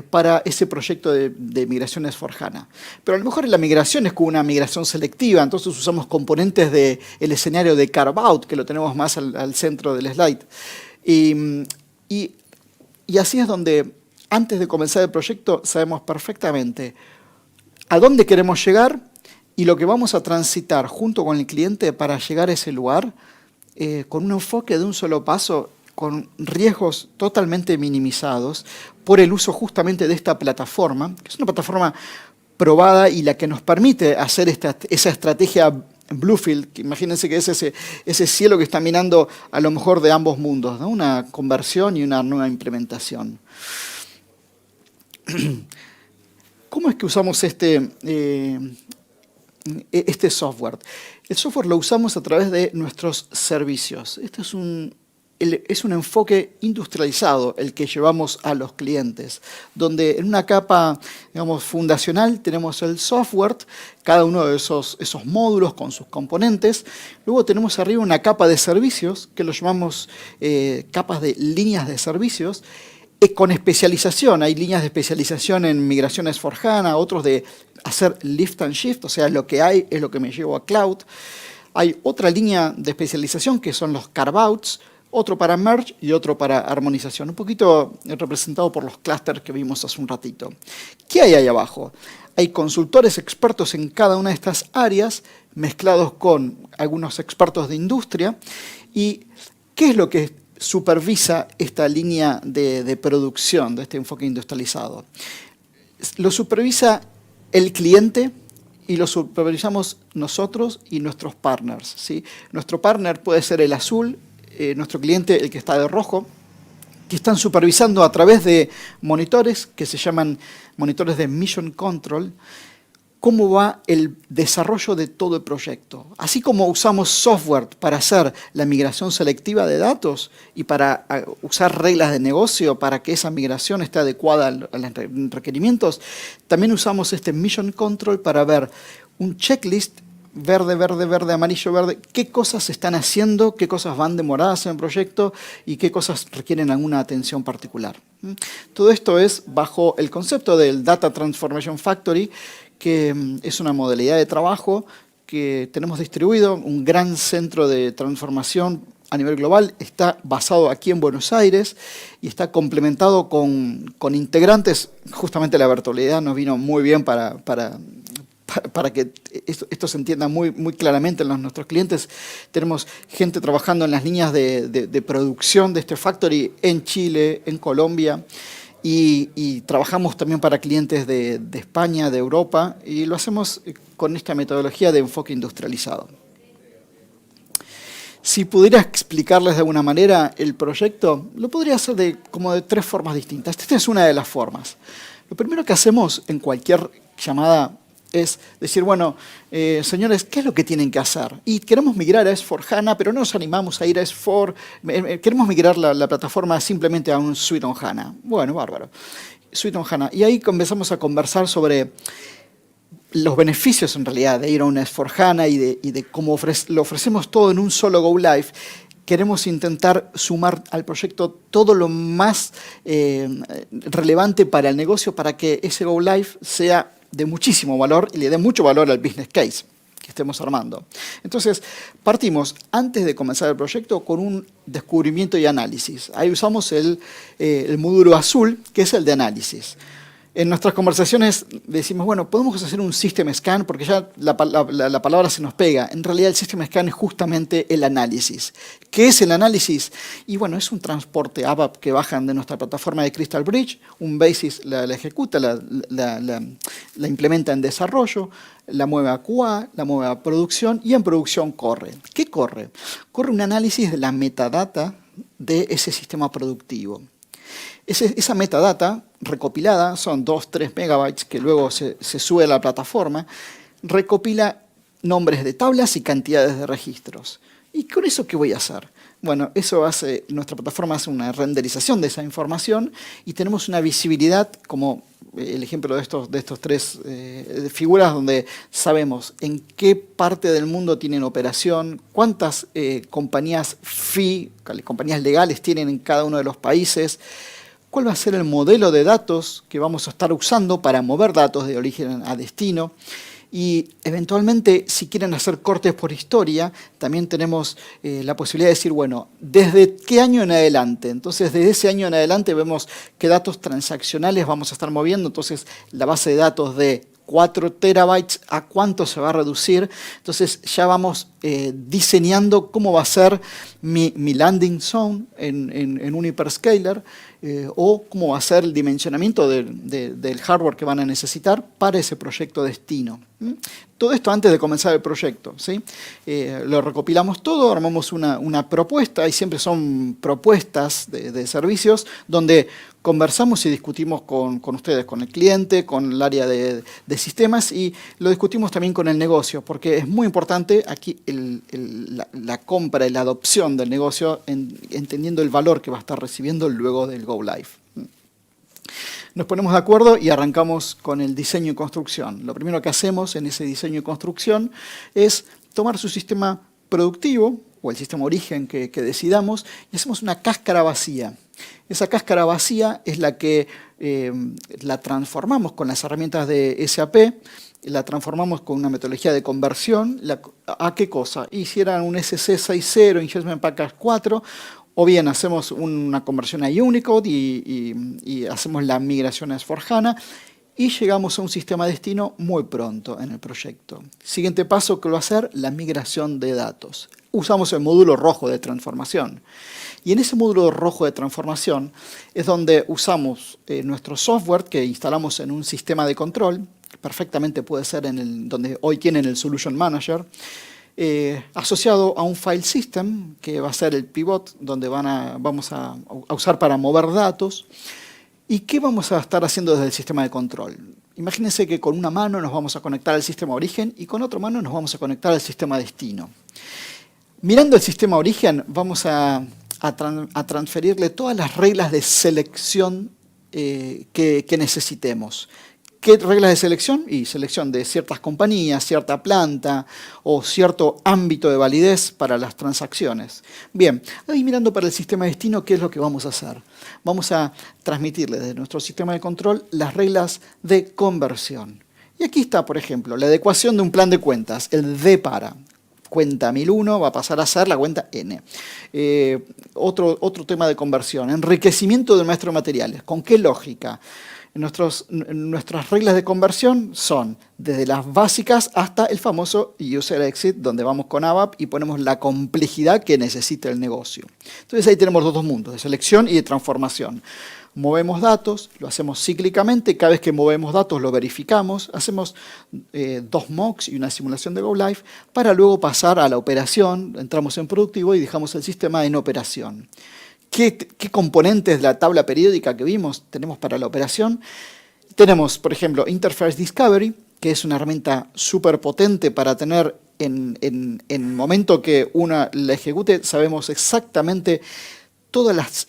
[SPEAKER 2] para ese proyecto de migración S/4HANA. Pero a lo mejor la migración es como una migración selectiva, entonces usamos componentes del escenario de carve-out, que lo tenemos más al centro del slide. Y así es donde, antes de comenzar el proyecto, sabemos perfectamente a dónde queremos llegar y lo que vamos a transitar junto con el cliente para llegar a ese lugar, con un enfoque de un solo paso, con riesgos totalmente minimizados por el uso justamente de esta plataforma, que es una plataforma probada y la que nos permite hacer esa estrategia Bluefield, que imagínense que es ese cielo que está mirando a lo mejor de ambos mundos, ¿no? Una conversión y una nueva implementación. ¿Cómo es que usamos este software? El software lo usamos a través de nuestros servicios. Este es un enfoque industrializado el que llevamos a los clientes, donde en una capa, digamos, fundacional tenemos el software, cada uno de esos módulos con sus componentes. Luego tenemos arriba una capa de servicios, que lo llamamos capas de líneas de servicios, con especialización. Hay líneas de especialización en migraciones S/4HANA, otros de hacer lift and shift, o sea, lo que hay es lo que me llevo a cloud. Hay otra línea de especialización que son los carve-outs, otro para merge y otro para armonización, un poquito representado por los clústeres que vimos hace un ratito. ¿Qué hay ahí abajo? Hay consultores expertos en cada una de estas áreas, mezclados con algunos expertos de industria. ¿Y qué es lo que supervisa esta línea de producción, de este enfoque industrializado? Lo supervisa el cliente y lo supervisamos nosotros y nuestros partners, ¿sí? Nuestro partner puede ser el azul, nuestro cliente el que está de rojo, que están supervisando a través de monitores que se llaman monitores de Mission Control, cómo va el desarrollo de todo el proyecto. Así como usamos software para hacer la migración selectiva de datos y para usar reglas de negocio para que esa migración esté adecuada a los requerimientos, también usamos este Mission Control para ver un checklist verde, verde, verde, amarillo, verde, qué cosas se están haciendo, qué cosas van demoradas en el proyecto y qué cosas requieren alguna atención particular. Todo esto es bajo el concepto del Data Transformation Factory, que es una modalidad de trabajo que tenemos distribuido, un gran centro de transformación a nivel global, está basado aquí en Buenos Aires y está complementado con integrantes. Justamente la virtualidad nos vino muy bien para que esto se entienda muy claramente en nuestros clientes. Tenemos gente trabajando en las líneas de producción de este factory en Chile, en Colombia, y trabajamos también para clientes de España, de Europa, y lo hacemos con esta metodología de enfoque industrializado. Si pudiera explicarles de alguna manera el proyecto, lo podría hacer como de 3 formas distintas. Esta es una de las formas. Lo primero que hacemos en cualquier llamada es decir, bueno, señores, ¿qué es lo que tienen que hacer? Y queremos migrar a S/4HANA, pero no nos animamos a ir a S/4. Queremos migrar la plataforma simplemente a un Suite on HANA. Bueno, bárbaro. Suite on HANA. Y ahí comenzamos a conversar sobre los beneficios, en realidad, de ir a un S/4HANA y de cómo lo ofrecemos todo en un solo Go Live. Queremos intentar sumar al proyecto todo lo más relevante para el negocio para que ese Go Live sea de muchísimo valor y le dé mucho valor al business case. estemos armando. Entonces, partimos antes de comenzar el proyecto con un descubrimiento y análisis. Ahí usamos el módulo azul, que es el de análisis. En nuestras conversaciones decimos, bueno, podemos hacer un system scan, porque ya la palabra se nos pega. En realidad el system scan es justamente el análisis. ¿Qué es el análisis? Y bueno, es un transporte ABAP que bajan de nuestra plataforma de Crystal Bridge, un basis la ejecuta, la implementa en desarrollo, la mueve a QA, la mueve a producción y en producción corre. ¿Qué corre? Corre un análisis de la metadata de ese sistema productivo. Esa metadata recopilada, son 2-3 megabytes que luego se sube a la plataforma, recopila nombres de tablas y cantidades de registros. ¿Y con eso qué voy a hacer? Bueno, nuestra plataforma hace una renderización de esa información y tenemos una visibilidad, como el ejemplo de estos tres figuras, donde sabemos en qué parte del mundo tienen operación, cuántas compañías compañías legales tienen en cada uno de los países, cuál va a ser el modelo de datos que vamos a estar usando para mover datos de origen a destino. Y eventualmente, si quieren hacer cortes por historia, también tenemos la posibilidad de decir, bueno, ¿desde qué año en adelante? Entonces, desde ese año en adelante vemos qué datos transaccionales vamos a estar moviendo. Entonces, la base de datos de 4 terabytes, ¿a cuánto se va a reducir? Entonces, ya vamos diseñando cómo va a ser mi landing zone en un hyperscaler, o cómo va a ser el dimensionamiento del hardware que van a necesitar para ese proyecto destino. Todo esto antes de comenzar el proyecto, ¿sí? Lo recopilamos todo, armamos una propuesta, y siempre son propuestas de servicios donde conversamos y discutimos con ustedes, con el cliente, con el área de sistemas, y lo discutimos también con el negocio, porque es muy importante aquí la compra y la adopción del negocio, entendiendo el valor que va a estar recibiendo luego del Go Live. Nos ponemos de acuerdo y arrancamos con el diseño y construcción. Lo primero que hacemos en ese diseño y construcción es tomar su sistema productivo, o el sistema origen que decidamos, y hacemos una cáscara vacía. Esa cáscara vacía es la que la transformamos con las herramientas de SAP, la transformamos con una metodología de conversión. ¿A qué cosa? Hicieran un SC60, Ingest Package 4, o bien hacemos una conversión a Unicode y hacemos la migración a S/4HANA, y llegamos a un sistema destino muy pronto en el proyecto. Siguiente paso que va a ser la migración de datos. Usamos el módulo rojo de transformación. Y en ese módulo rojo de transformación es donde usamos nuestro software que instalamos en un sistema de control, perfectamente puede ser donde hoy tienen el Solution Manager, asociado a un file system que va a ser el pivot donde vamos a usar para mover datos. ¿Y qué vamos a estar haciendo desde el sistema de control? Imagínense que con una mano nos vamos a conectar al sistema origen y con otra mano nos vamos a conectar al sistema destino. Mirando el sistema origen, vamos a transferirle todas las reglas de selección que necesitemos. ¿Qué reglas de selección? Y selección de ciertas compañías, cierta planta o cierto ámbito de validez para las transacciones. Bien, ahí mirando para el sistema de destino, ¿qué es lo que vamos a hacer? Vamos a transmitirle desde nuestro sistema de control las reglas de conversión. Y aquí está, por ejemplo, la adecuación de un plan de cuentas, el D para. Cuenta 1001 va a pasar a ser la cuenta N. Otro tema de conversión, enriquecimiento del maestro de materiales. ¿Con qué lógica? Nuestras reglas de conversión son desde las básicas hasta el famoso user exit, donde vamos con ABAP y ponemos la complejidad que necesita el negocio. Entonces ahí tenemos los dos mundos, de selección y de transformación. Movemos datos, lo hacemos cíclicamente, cada vez que movemos datos lo verificamos, hacemos 2 mocks y una simulación de Go Live para luego pasar a la operación, entramos en productivo y dejamos el sistema en operación. ¿Qué componentes de la tabla periódica que vimos tenemos para la operación? Tenemos, por ejemplo, Interface Discovery, que es una herramienta súper potente para tener en el momento que una la ejecute, sabemos exactamente todas las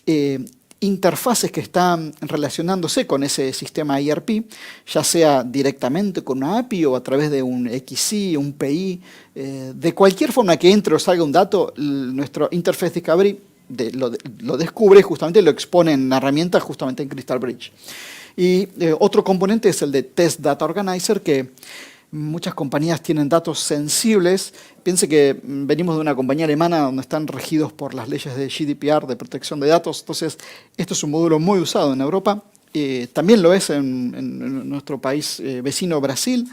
[SPEAKER 2] interfaces que están relacionándose con ese sistema ERP, ya sea directamente con una API o a través de un XC, un PI. De cualquier forma que entre o salga un dato, nuestro Interface Discovery lo descubre, justamente lo expone en la herramienta, justamente en Crystal Bridge. Y otro componente es el de Test Data Organizer, que muchas compañías tienen datos sensibles. Piense que venimos de una compañía alemana donde están regidos por las leyes de GDPR, de protección de datos. Entonces, esto es un módulo muy usado en Europa. También lo es en nuestro país vecino, Brasil.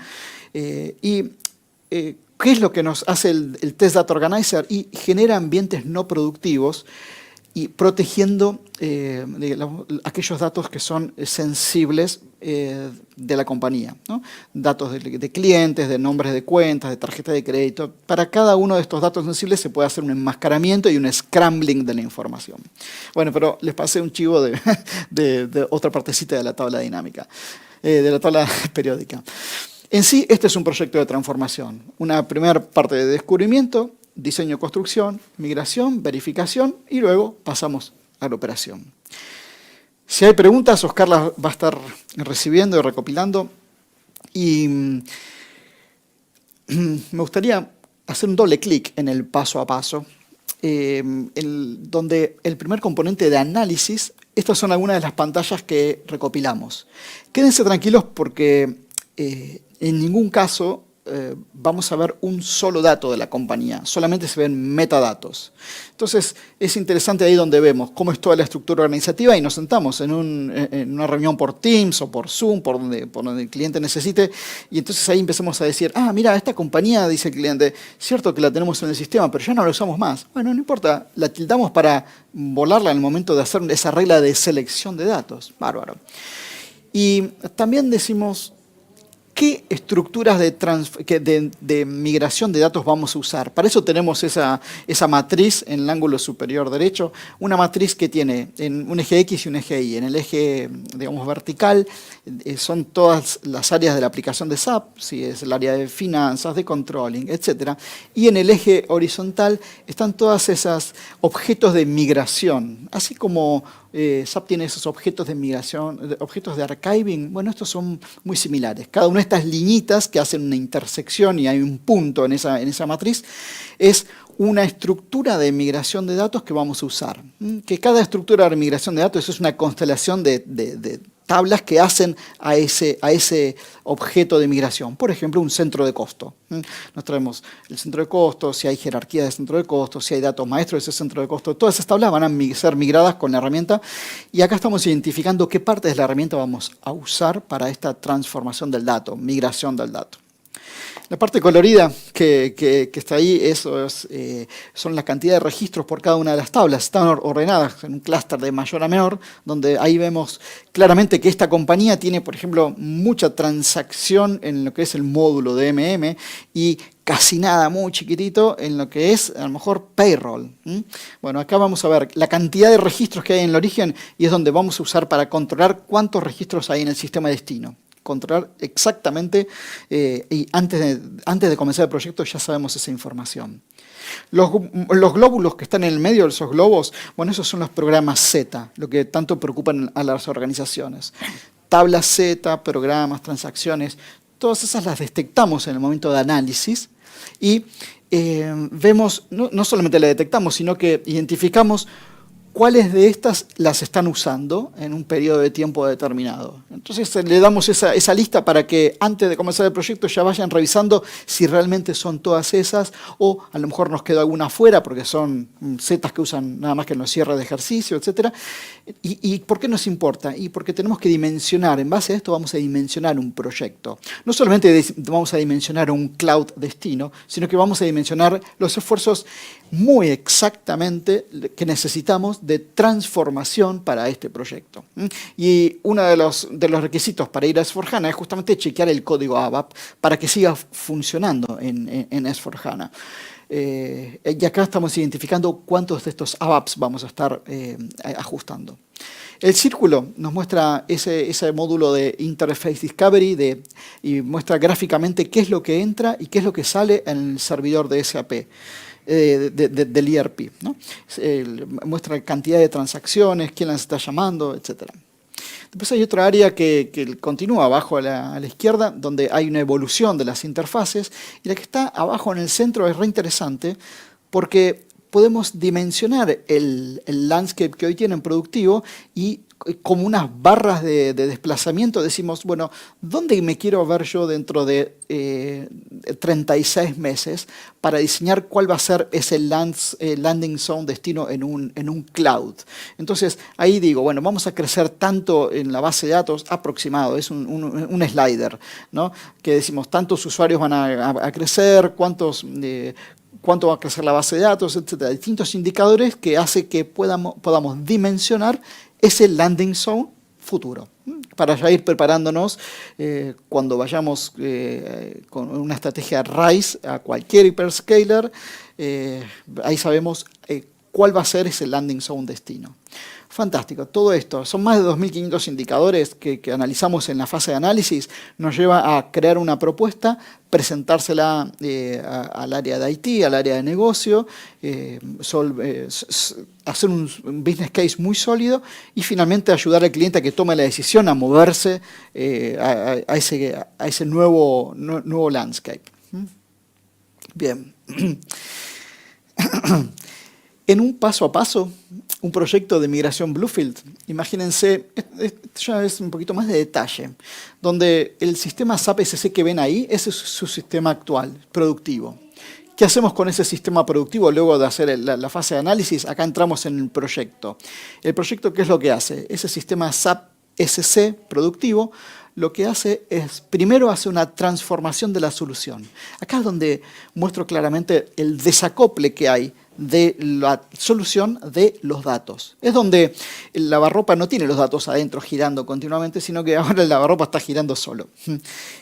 [SPEAKER 2] ¿Qué es lo que nos hace el Test Data Organizer? Y genera ambientes no productivos y protegiendo aquellos datos que son sensibles de la compañía, ¿no? Datos de clientes, de nombres de cuentas, de tarjeta de crédito. Para cada uno de estos datos sensibles se puede hacer un enmascaramiento y un scrambling de la información. Bueno, pero les pasé un chivo de otra partecita de la tabla dinámica, de la tabla periódica. En sí, este es un proyecto de transformación. Una primera parte de descubrimiento, diseño, construcción, migración, verificación y luego pasamos a la operación. Si hay preguntas, Oscar las va a estar recibiendo y recopilando. Y me gustaría hacer un doble clic en el paso a paso, donde el primer componente de análisis, estas son algunas de las pantallas que recopilamos. Quédense tranquilos porque en ningún caso vamos a ver un solo dato de la compañía, solamente se ven metadatos. Entonces es interesante ahí donde vemos cómo es toda la estructura organizativa y nos sentamos en una reunión por Teams o por Zoom, por donde el cliente necesite, y entonces ahí empezamos a decir, ah, mira, esta compañía, dice el cliente, cierto que la tenemos en el sistema, pero ya no la usamos más. Bueno, no importa, la tildamos para volarla en el momento de hacer esa regla de selección de datos. Bárbaro. Y también decimos, ¿qué estructuras de migración de datos vamos a usar? Para eso tenemos esa matriz en el ángulo superior derecho, una matriz que tiene un eje X y un eje Y. En el eje, digamos, vertical son todas las áreas de la aplicación de SAP, si es el área de finanzas, de controlling, etc. Y en el eje horizontal están todas esas objetos de migración, así como SAP tiene esos objetos de migración, objetos de archiving. Bueno, estos son muy similares. Cada una de estas liñitas que hacen una intersección y hay un punto en esa matriz es una estructura de migración de datos que vamos a usar. Que cada estructura de migración de datos es una constelación de tablas que hacen a ese objeto de migración. Por ejemplo, un centro de costo. Nos traemos el centro de costo, si hay jerarquía de centro de costo, si hay datos maestros de ese centro de costo. Todas esas tablas van a ser migradas con la herramienta y acá estamos identificando qué partes de la herramienta vamos a usar para esta transformación del dato, migración del dato. La parte colorida que está ahí son la cantidad de registros por cada una de las tablas. Están ordenadas en un clúster de mayor a menor, donde ahí vemos claramente que esta compañía tiene, por ejemplo, mucha transacción en lo que es el módulo de y casi nada, muy chiquitito, en lo que es, a lo mejor, payroll. Bueno, acá vamos a ver la cantidad de registros que hay en el origen y es donde vamos a usar para controlar cuántos registros hay en el sistema destino. Controlar exactamente y antes de comenzar el proyecto ya sabemos esa información. Los glóbulos que están en el medio de esos globos, bueno, esos son los programas Z, lo que tanto preocupan a las organizaciones. Tablas Z, programas, transacciones, todas esas las detectamos en el momento de análisis y vemos, no solamente las detectamos, sino que identificamos cuáles de estas las están usando en un periodo de tiempo determinado. Entonces le damos esa lista para que antes de comenzar el proyecto ya vayan revisando si realmente son todas esas o a lo mejor nos queda alguna fuera porque son zetas que usan nada más que en los cierres de ejercicio, etc. ¿Y por qué nos importa? Y porque tenemos que dimensionar, en base a esto vamos a dimensionar un proyecto. No solamente vamos a dimensionar un cloud destino, sino que vamos a dimensionar los esfuerzos muy exactamente que necesitamos de transformación para este proyecto. Y uno de los requisitos para ir a S/4HANA es justamente chequear el código ABAP para que siga funcionando en S/4HANA. Y acá estamos identificando cuántos de estos ABAPs vamos a estar ajustando. El círculo nos muestra ese módulo de Interface Discovery y muestra gráficamente qué es lo que entra y qué es lo que sale en el servidor de SAP. Del ERP, ¿no? Muestra cantidad de transacciones, quién las está llamando, etc. Después hay otra área que continúa abajo a la izquierda, donde hay una evolución de las interfaces, y la que está abajo en el centro es re interesante porque podemos dimensionar el landscape que hoy tienen productivo y como unas barras de desplazamiento. Decimos, bueno, ¿dónde me quiero ver yo dentro de 36 meses para diseñar cuál va a ser ese landing zone destino en un cloud? Entonces, ahí digo, bueno, vamos a crecer tanto en la base de datos aproximado, es un slider, ¿no? Que decimos, tantos usuarios van a crecer, cuánto va a crecer la base de datos, etcétera. Distintos indicadores que hace que podamos dimensionar ese landing zone futuro, para ya ir preparándonos cuando vayamos con una estrategia RISE a cualquier hyperscaler, ahí sabemos cuál va a ser ese landing zone destino. Fantástico, todo esto, son más de 2.500 indicadores que analizamos en la fase de análisis, nos lleva a crear una propuesta, presentársela al área de IT, al área de negocio, hacer un business case muy sólido y finalmente ayudar al cliente a que tome la decisión a moverse a ese nuevo landscape. Bien. En un paso a paso, un proyecto de migración Bluefield, imagínense, esto ya es un poquito más de detalle, donde el sistema SAP SC que ven ahí, ese es su sistema actual, productivo. ¿Qué hacemos con ese sistema productivo luego de hacer la fase de análisis? Acá entramos en el proyecto. ¿El proyecto qué es lo que hace? Ese sistema SAP SC productivo lo que hace es, primero hace una transformación de la solución. Acá es donde muestro claramente el desacople que hay de la solución de los datos. Es donde el lavarropa no tiene los datos adentro girando continuamente, sino que ahora el lavarropa está girando solo.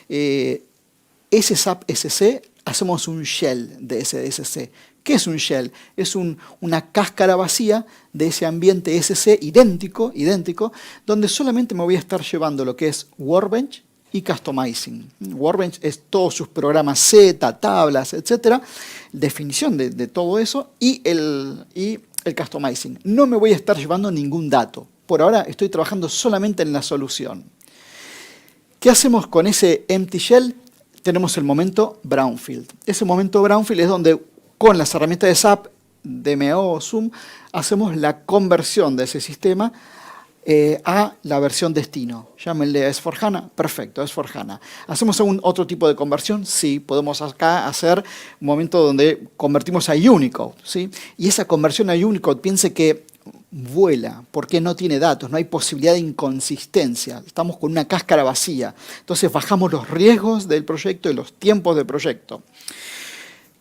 [SPEAKER 2] Ese SAP SC hacemos un shell de ese SC. ¿Qué es un shell? Es una cáscara vacía de ese ambiente SC idéntico, donde solamente me voy a estar llevando lo que es Workbench y Customizing. Workbench es todos sus programas Z, tablas, etcétera, definición de todo eso y el Customizing. No me voy a estar llevando ningún dato. Por ahora estoy trabajando solamente en la solución. ¿Qué hacemos con ese empty shell? Tenemos el momento Brownfield. Ese momento Brownfield es donde con las herramientas de SAP, DMO o Zoom, hacemos la conversión de ese sistema a la versión destino. Llámenle a S/4HANA, perfecto, S/4HANA. ¿Hacemos algún otro tipo de conversión? Sí, podemos acá hacer un momento donde convertimos a Unicode, ¿sí? Y esa conversión a Unicode, piense que vuela, porque no tiene datos, no hay posibilidad de inconsistencia, estamos con una cáscara vacía. Entonces bajamos los riesgos del proyecto y los tiempos del proyecto.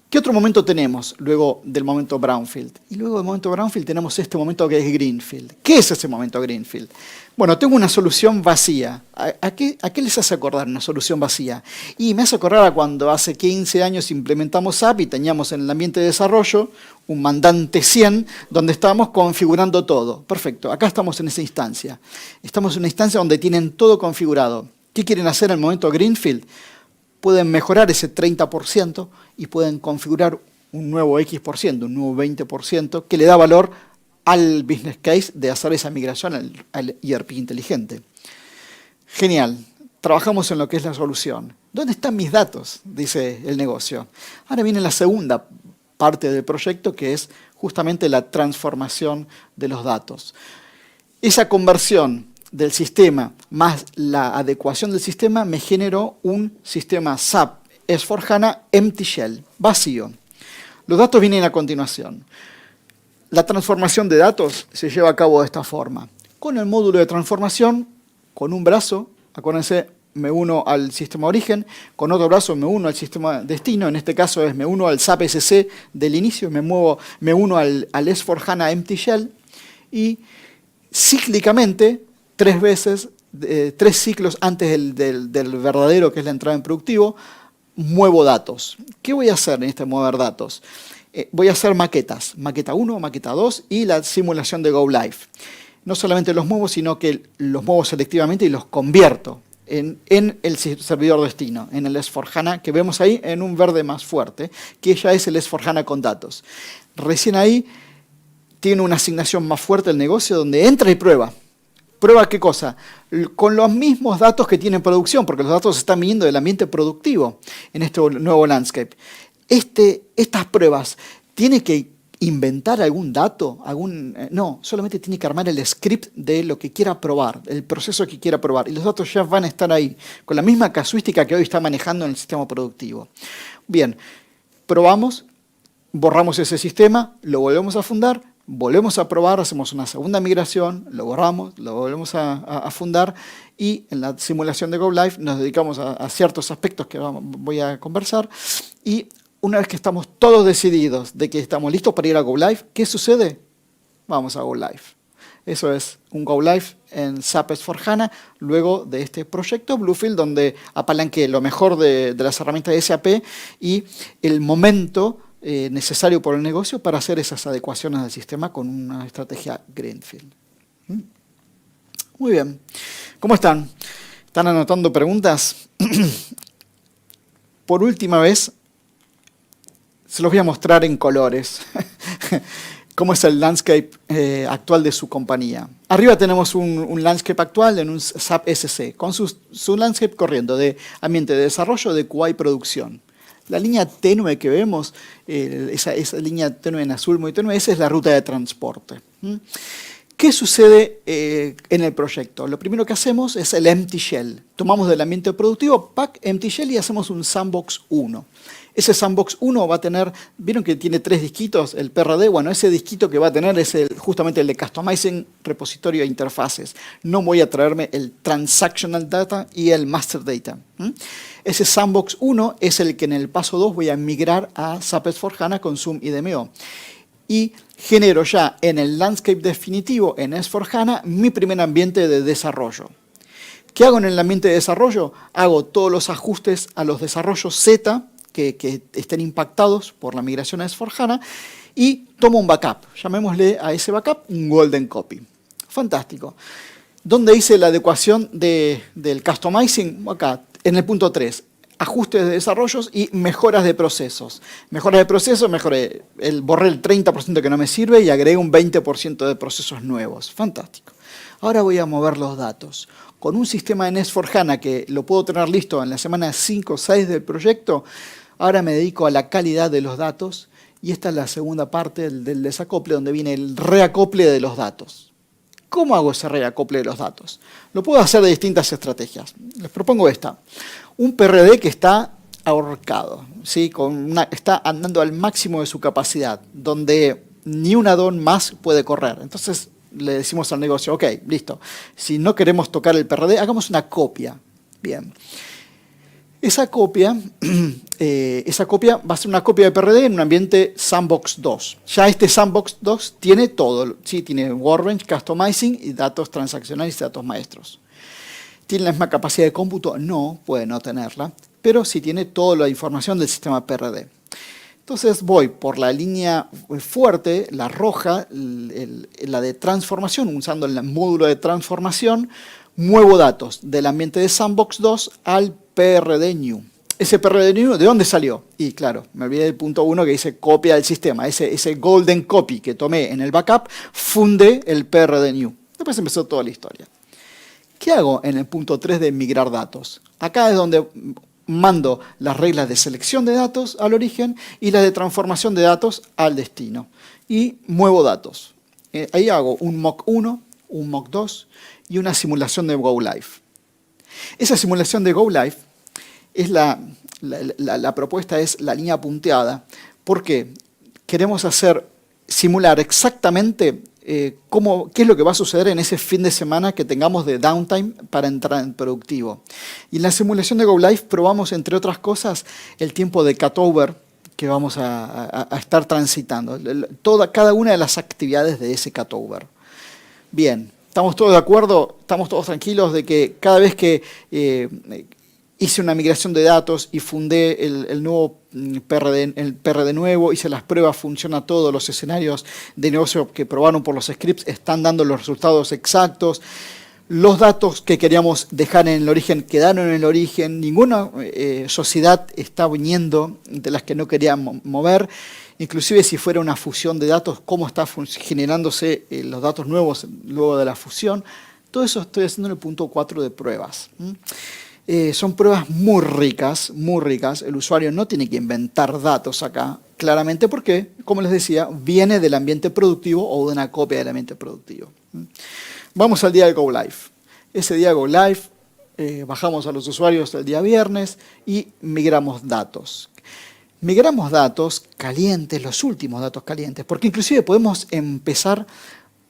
[SPEAKER 2] ¿Qué otro momento tenemos luego del momento Brownfield? Y luego del momento Brownfield tenemos este momento que es Greenfield. ¿Qué es ese momento Greenfield? Bueno, tengo una solución vacía. ¿A qué les hace acordar una solución vacía? Y me hace acordar a cuando hace 15 años implementamos SAP y teníamos en el ambiente de desarrollo un mandante 100 donde estábamos configurando todo. Perfecto, acá estamos en esa instancia. Estamos en una instancia donde tienen todo configurado. ¿Qué quieren hacer en el momento Greenfield? Pueden mejorar ese 30% y pueden configurar un nuevo X%, un nuevo 20% que le da valor al business case de hacer esa migración al ERP inteligente. Genial, trabajamos en lo que es la solución. ¿Dónde están mis datos?, dice el negocio. Ahora viene la segunda parte del proyecto, que es justamente la transformación de los datos. Esa conversión del sistema más la adecuación del sistema me generó un sistema SAP S/4HANA Empty Shell, vacío. Los datos vienen a continuación. La transformación de datos se lleva a cabo de esta forma. Con el módulo de transformación, con un brazo, acuérdense, me uno al sistema origen, con otro brazo me uno al sistema destino, en este caso es me uno al SAP SC del inicio, me uno al S/4HANA Empty Shell y cíclicamente 3 veces, 3 ciclos antes del verdadero, que es la entrada en productivo, muevo datos. ¿Qué voy a hacer en este mover datos? Voy a hacer maquetas, maqueta 1, maqueta 2 y la simulación de Go Live. No solamente los muevo, sino que los muevo selectivamente y los convierto en el servidor destino, en el S/4HANA, que vemos ahí en un verde más fuerte, que ya es el S/4HANA con datos. Recién ahí tiene una asignación más fuerte el negocio, donde entra y prueba. ¿Prueba qué cosa? Con los mismos datos que tiene en producción, porque los datos están viniendo del ambiente productivo en este nuevo landscape. Estas pruebas tiene que inventar algún dato, no, solamente tiene que armar el script de lo que quiera probar, el proceso que quiera probar. Y los datos ya van a estar ahí, con la misma casuística que hoy está manejando en el sistema productivo. Bien, probamos, borramos ese sistema, lo volvemos a fundar, volvemos a probar, hacemos una segunda migración, lo borramos, lo volvemos a fundar y en la simulación de Go Live nos dedicamos a ciertos aspectos que voy a conversar y una vez que estamos todos decididos de que estamos listos para ir a Go Live, ¿qué sucede? Vamos a Go Live. Eso es un Go Live en SAP S/4HANA, luego de este proyecto Bluefield, donde apalanqué lo mejor de las herramientas de SAP y el momento necesario por el negocio para hacer esas adecuaciones del sistema con una estrategia Greenfield. Muy bien. ¿Cómo están? ¿Están anotando preguntas? Por última vez, se los voy a mostrar en colores. Cómo es el landscape actual de su compañía. Arriba tenemos un landscape actual en un SAP SC, con su landscape corriendo de ambiente de desarrollo, de QA y producción. La línea tenue que vemos, esa línea tenue en azul muy tenue, esa es la ruta de transporte. ¿Qué sucede en el proyecto? Lo primero que hacemos es el empty shell. Tomamos del ambiente productivo, pack, empty shell y hacemos un sandbox 1. Ese sandbox 1 va a tener, ¿vieron que tiene 3 disquitos? El PRD, bueno, ese disquito que va a tener es justamente el de Customizing Repositorio e Interfaces. No voy a traerme el Transactional Data y el Master Data. Ese sandbox 1 es el que en el paso 2 voy a migrar a SAP S/4HANA con Zoom y DMO. Y genero ya en el landscape definitivo en S/4HANA mi primer ambiente de desarrollo. ¿Qué hago en el ambiente de desarrollo? Hago todos los ajustes a los desarrollos Z que estén impactados por la migración a S/4HANA y tomo un backup. Llamémosle a ese backup un golden copy. Fantástico. ¿Dónde hice la adecuación del customizing? Acá, en el punto 3. Ajustes de desarrollos y mejoras de procesos. Mejoras de procesos, borré el 30% que no me sirve y agregué un 20% de procesos nuevos. Fantástico. Ahora voy a mover los datos. Con un sistema en S/4HANA que lo puedo tener listo en la semana 5 o 6 del proyecto, ahora me dedico a la calidad de los datos y esta es la segunda parte del desacople donde viene el reacople de los datos. ¿Cómo hago ese reacople de los datos? Lo puedo hacer de distintas estrategias. Les propongo esta. Un PRD que está ahorcado, ¿sí? Está andando al máximo de su capacidad, donde ni un add-on más puede correr. Entonces le decimos al negocio, ok, listo. Si no queremos tocar el PRD, hagamos una copia. Bien. Esa copia va a ser una copia de PRD en un ambiente Sandbox 2. Ya este Sandbox 2 tiene todo. Sí, tiene Workbench, Customizing y datos transaccionales y datos maestros. ¿Tiene la misma capacidad de cómputo? No, puede no tenerla, pero sí tiene toda la información del sistema PRD. Entonces voy por la línea fuerte, la roja, la de transformación, usando el módulo de transformación, muevo datos del ambiente de Sandbox 2 al PRD New. Ese PRD New, ¿de dónde salió? Y claro, me olvidé del punto 1 que dice copia del sistema. Ese golden copy que tomé en el backup funde el PRD New. Después empezó toda la historia. ¿Qué hago en el punto 3 de migrar datos? Acá es donde mando las reglas de selección de datos al origen y las de transformación de datos al destino. Y muevo datos. Ahí hago un mock 1, un mock 2 y una simulación de Go Live. Esa simulación de Go Live es la propuesta es la línea punteada. ¿Por qué? Queremos simular exactamente qué es lo que va a suceder en ese fin de semana que tengamos de downtime para entrar en productivo. Y en la simulación de Go Live probamos, entre otras cosas, el tiempo de cutover que vamos a estar transitando. Cada una de las actividades de ese cutover. Bien, ¿estamos todos de acuerdo? ¿Estamos todos tranquilos de que cada vez que hice una migración de datos y fundé el nuevo PRD nuevo, hice las pruebas, funciona todo, los escenarios de negocio que probaron por los scripts están dando los resultados exactos, los datos que queríamos dejar en el origen quedaron en el origen, ninguna sociedad está viniendo de las que no queríamos mover, inclusive si fuera una fusión de datos, cómo está generándose los datos nuevos luego de la fusión. Todo eso estoy haciendo en el punto 4 de pruebas. Son pruebas muy ricas, muy ricas. El usuario no tiene que inventar datos acá. claramente porque, como les decía, viene del ambiente productivo o de una copia del ambiente productivo. Vamos al día del Go Live. Ese día Go Live, bajamos a los usuarios el día viernes y migramos datos. Migramos datos calientes, los últimos datos calientes, porque inclusive podemos empezar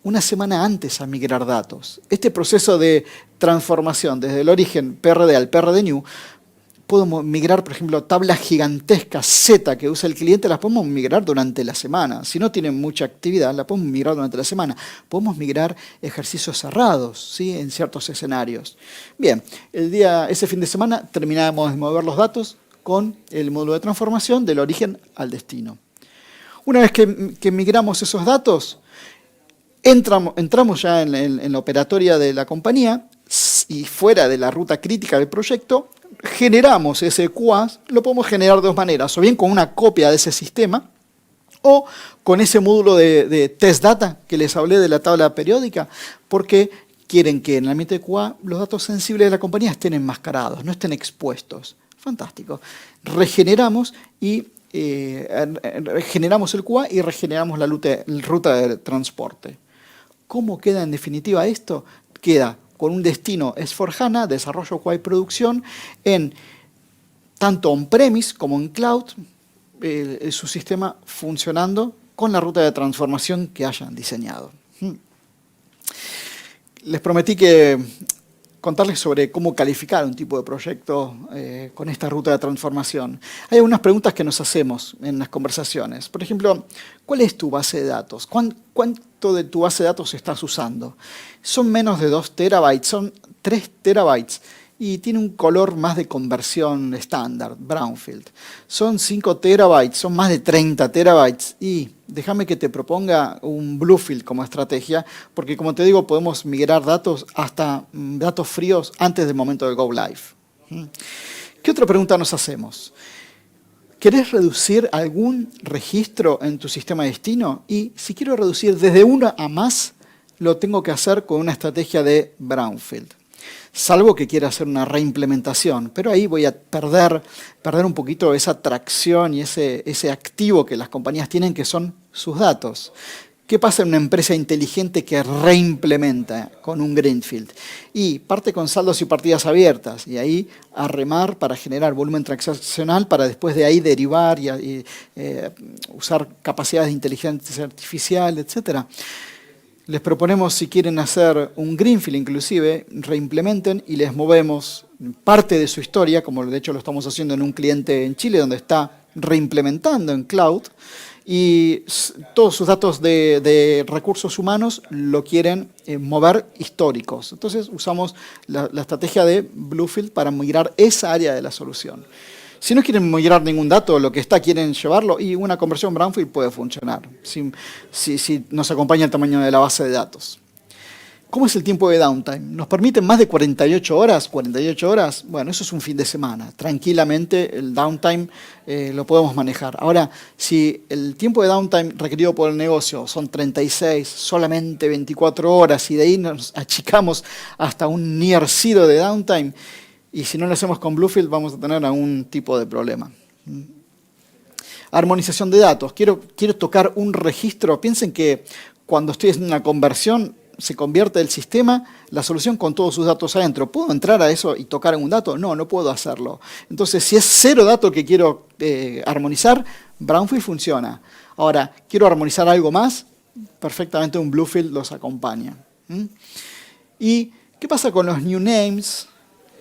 [SPEAKER 2] una semana antes a migrar datos. Este proceso de transformación desde el origen PRD al PRD New, podemos migrar, por ejemplo, tablas gigantescas Z que usa el cliente, las podemos migrar durante la semana. Si no tienen mucha actividad, la podemos migrar durante la semana. Podemos migrar ejercicios cerrados, ¿sí?, en ciertos escenarios. Bien, ese fin de semana terminamos de mover los datos con el módulo de transformación del origen al destino. Una vez que migramos esos datos, entramos ya en la operatoria de la compañía y fuera de la ruta crítica del proyecto, generamos ese QA, lo podemos generar de dos maneras, o bien con una copia de ese sistema, o con ese módulo de test data que les hablé de la tabla periódica, porque quieren que en el ambiente de QA los datos sensibles de la compañía estén enmascarados, no estén expuestos. Fantástico. Regeneramos y generamos el QA y regeneramos la ruta de transporte. ¿Cómo queda en definitiva esto? Queda con un destino S/4HANA, desarrollo QA y producción, en tanto on-premise como en cloud, su sistema funcionando con la ruta de transformación que hayan diseñado. Les prometí contarles sobre cómo calificar un tipo de proyecto con esta ruta de transformación. Hay algunas preguntas que nos hacemos en las conversaciones. Por ejemplo, ¿cuál es tu base de datos? ¿Cuánto de tu base de datos estás usando? Son menos de 2 terabytes, son 3 terabytes y tiene un color más de conversión estándar, brownfield. Son 5 terabytes, son más de 30 terabytes y déjame que te proponga un bluefield como estrategia, porque como te digo, podemos migrar datos hasta datos fríos antes del momento del Go Live. ¿Qué otra pregunta nos hacemos? ¿Querés reducir algún registro en tu sistema de destino? Y si quiero reducir desde 1 a más, lo tengo que hacer con una estrategia de brownfield. Salvo que quiera hacer una reimplementación, pero ahí voy a perder un poquito esa tracción y ese activo que las compañías tienen, que son sus datos. ¿Qué pasa en una empresa inteligente que reimplementa con un greenfield? Y parte con saldos y partidas abiertas, y ahí a remar para generar volumen transaccional, para después de ahí derivar y usar capacidades de inteligencia artificial, etcétera. Les proponemos, si quieren hacer un greenfield inclusive, reimplementen y les movemos parte de su historia, como de hecho lo estamos haciendo en un cliente en Chile, donde está reimplementando en cloud, y todos sus datos de recursos humanos lo quieren mover históricos. Entonces usamos la estrategia de Bluefield para migrar esa área de la solución. Si no quieren migrar ningún dato, lo que está quieren llevarlo, y una conversión brownfield puede funcionar, si nos acompaña el tamaño de la base de datos. ¿Cómo es el tiempo de downtime? ¿Nos permiten más de 48 horas? 48 horas, bueno, eso es un fin de semana. Tranquilamente el downtime lo podemos manejar. Ahora, si el tiempo de downtime requerido por el negocio son 36, solamente 24 horas, y de ahí nos achicamos hasta un near zero de downtime, y si no lo hacemos con Bluefield, vamos a tener algún tipo de problema. Armonización de datos. Quiero tocar un registro. Piensen que cuando estoy haciendo una conversión, se convierte el sistema, la solución con todos sus datos adentro. ¿Puedo entrar a eso y tocar en un dato? No, no puedo hacerlo. Entonces, si es 0 dato que quiero armonizar, brownfield funciona. Ahora, quiero armonizar algo más, perfectamente un Bluefield los acompaña. ¿Y qué pasa con los new names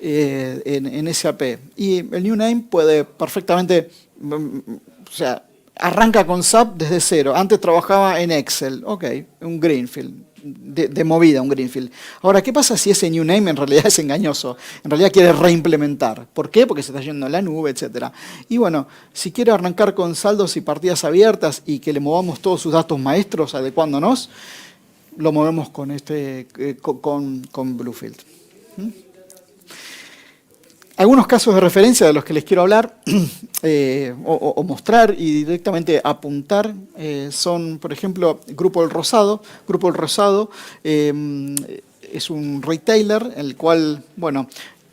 [SPEAKER 2] en SAP? Y el new name puede perfectamente, o sea, arranca con SAP desde 0. Antes trabajaba en Excel, ok, un greenfield. De movida, un greenfield. Ahora, ¿qué pasa si ese new name en realidad es engañoso? En realidad quiere reimplementar. ¿Por qué? Porque se está yendo a la nube, etc. Y bueno, si quiere arrancar con saldos y partidas abiertas y que le movamos todos sus datos maestros adecuándonos, lo movemos con Bluefield. Algunos casos de referencia de los que les quiero hablar o mostrar y directamente apuntar son, por ejemplo, Grupo El Rosado. Grupo El Rosado es un retailer, el cual, bueno,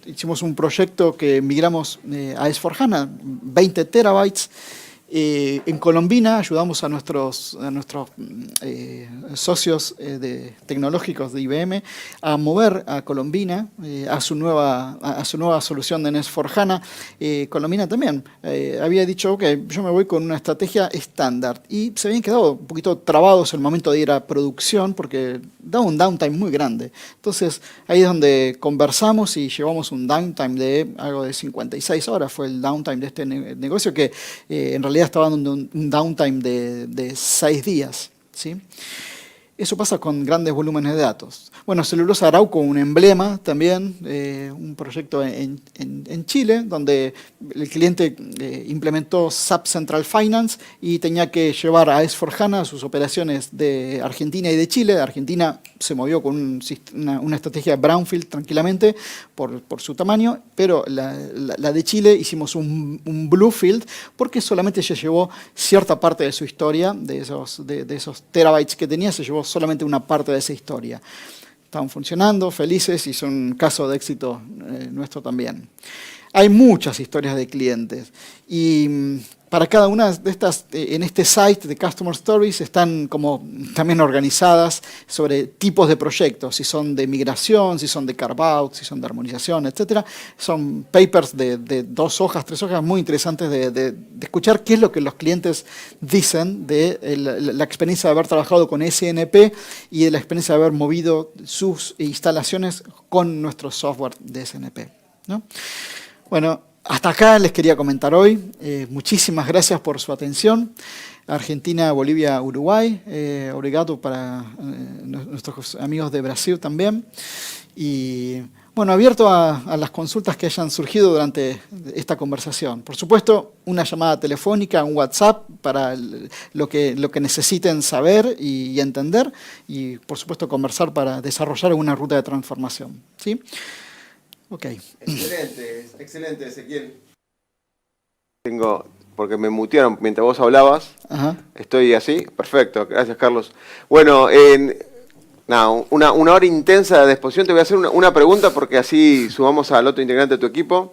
[SPEAKER 2] hicimos un proyecto que migramos a S/4HANA, 20 terabytes, En Colombina ayudamos a nuestros socios tecnológicos de IBM a mover a Colombina a su nueva solución de S/4HANA. Colombina también había dicho que yo me voy con una estrategia estándar y se habían quedado un poquito trabados en el momento de ir a producción porque da un downtime muy grande. Entonces ahí es donde conversamos y llevamos un downtime de algo de 56 horas. Fue el downtime de este negocio que en realidad estaba dando un downtime de 6 días, ¿sí? Eso pasa con grandes volúmenes de datos. Bueno, Celulosa Arauco, un emblema también, un proyecto en Chile, donde el cliente implementó SAP Central Finance y tenía que llevar a S/4HANA sus operaciones de Argentina y de Chile. Argentina se movió con una estrategia brownfield tranquilamente por su tamaño, pero la de Chile hicimos un bluefield porque solamente se llevó cierta parte de su historia, de esos terabytes que tenía, se llevó solamente una parte de esa historia. Estaban funcionando, felices, y son un caso de éxito nuestro también. Hay muchas historias de clientes y para cada una de estas, en este site de Customer Stories están como también organizadas sobre tipos de proyectos, si son de migración, si son de carve-out, si son de armonización, etc. Son papers de 2 hojas, 3 hojas muy interesantes de escuchar qué es lo que los clientes dicen de la experiencia de haber trabajado con SNP y de la experiencia de haber movido sus instalaciones con nuestro software de SNP, ¿no? Bueno, hasta acá les quería comentar hoy. Muchísimas gracias por su atención. Argentina, Bolivia, Uruguay. Obrigado para nuestros amigos de Brasil también. Y bueno, abierto a las consultas que hayan surgido durante esta conversación. Por supuesto, una llamada telefónica, un WhatsApp para lo que necesiten saber y entender. Y por supuesto, conversar para desarrollar una ruta de transformación, ¿sí? Ok.
[SPEAKER 1] Excelente, Ezequiel. Porque me mutearon mientras vos hablabas.
[SPEAKER 2] Ajá.
[SPEAKER 1] Estoy así, perfecto, gracias Carlos. Bueno, una hora intensa de exposición. Te voy a hacer una pregunta porque así sumamos al otro integrante de tu equipo.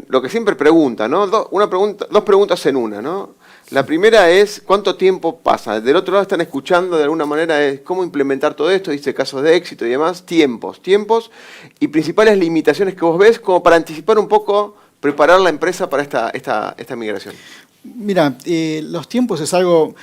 [SPEAKER 1] Lo que siempre pregunta, ¿no? Dos preguntas en una, ¿no? La primera es, ¿cuánto tiempo pasa? Del otro lado están escuchando de alguna manera es cómo implementar todo esto, dice casos de éxito y demás, tiempos y principales limitaciones que vos ves como para anticipar un poco, preparar la empresa para esta migración.
[SPEAKER 2] Mira, los tiempos es algo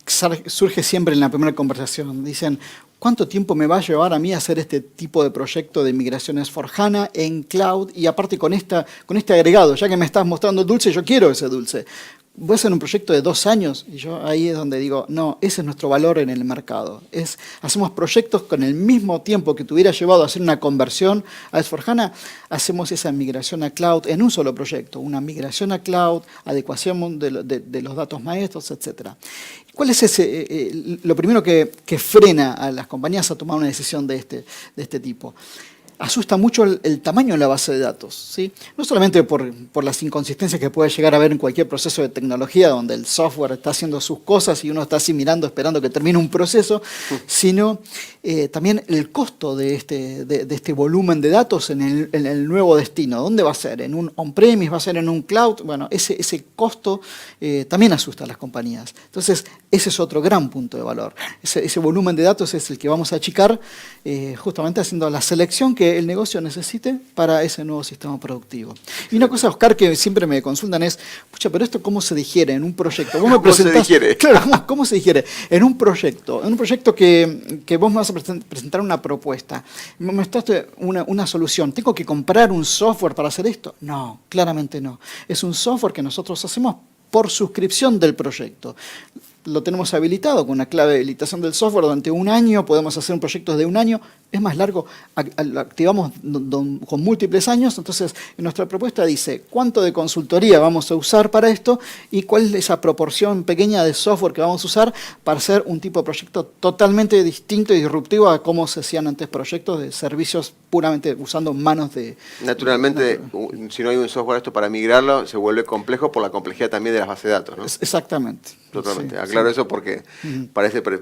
[SPEAKER 2] que surge siempre en la primera conversación. Dicen, ¿cuánto tiempo me va a llevar a mí a hacer este tipo de proyecto de migración S/4HANA en cloud? Y aparte con este agregado, ya que me estás mostrando el dulce, yo quiero ese dulce. Voy a hacer un proyecto de 2 años y yo ahí es donde digo, no, ese es nuestro valor en el mercado. Hacemos proyectos con el mismo tiempo que te hubiera llevado a hacer una conversión a S/4HANA, hacemos esa migración a cloud en un solo proyecto, una migración a cloud, adecuación de los datos maestros, etc. ¿Cuál es lo primero que frena a las compañías a tomar una decisión de este tipo? Asusta mucho el tamaño de la base de datos, ¿sí? No solamente por las inconsistencias que puede llegar a haber en cualquier proceso de tecnología donde el software está haciendo sus cosas y uno está así mirando, esperando que termine un proceso, sino también el costo de este volumen de datos en el nuevo destino. ¿Dónde va a ser? ¿En un on-premise? ¿Va a ser en un cloud? Bueno, ese costo también asusta a las compañías. Entonces, ese es otro gran punto de valor. Ese volumen de datos es el que vamos a achicar justamente haciendo la selección que el negocio necesite para ese nuevo sistema productivo. Y una cosa, Oscar, que siempre me consultan es, pucha, pero esto ¿cómo se digiere en un proyecto? Vos me presentás,
[SPEAKER 1] se digiere?
[SPEAKER 2] Claro, ¿cómo se digiere? En un proyecto que vos me vas a presentar una propuesta, me mostraste una solución. ¿Tengo que comprar un software para hacer esto? No, claramente no. Es un software que nosotros hacemos por suscripción del proyecto. Lo tenemos habilitado con una clave de habilitación del software durante 1 año, podemos hacer un proyecto de 1 año, es más largo, lo activamos con múltiples años, entonces en nuestra propuesta dice cuánto de consultoría vamos a usar para esto y cuál es esa proporción pequeña de software que vamos a usar para hacer un tipo de proyecto totalmente distinto y disruptivo a cómo se hacían antes proyectos de servicios puramente usando manos de...
[SPEAKER 1] Naturalmente, si no hay un software esto para migrarlo, se vuelve complejo por la complejidad también de las bases de datos, ¿no?
[SPEAKER 2] Exactamente.
[SPEAKER 1] Totalmente.
[SPEAKER 2] Sí,
[SPEAKER 1] Aclaro
[SPEAKER 2] sí.
[SPEAKER 1] eso porque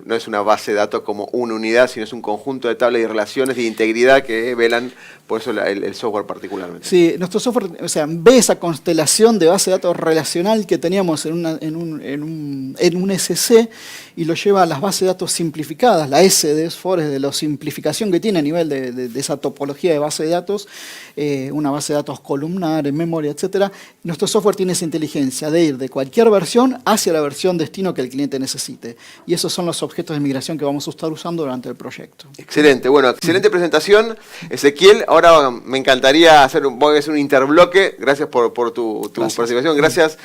[SPEAKER 1] no es una base de datos como una unidad, sino es un conjunto de tablas y relaciones y integridad que velan por eso el software particularmente.
[SPEAKER 2] Sí, nuestro software, o sea, ve esa constelación de base de datos relacional que teníamos en un SC y lo lleva a las bases de datos simplificadas, la S de S4 es de la simplificación que tiene a nivel de esa topología de base de datos, una base de datos columnar, en memoria, etc. Nuestro software tiene esa inteligencia de ir de cualquier versión hacia la versión destino que el cliente necesite. Y esos son los objetos de migración que vamos a estar usando durante el proyecto.
[SPEAKER 1] Excelente, bueno, excelente presentación, Ezequiel. Ahora me encantaría hacer un interbloque. Gracias por tu participación, gracias.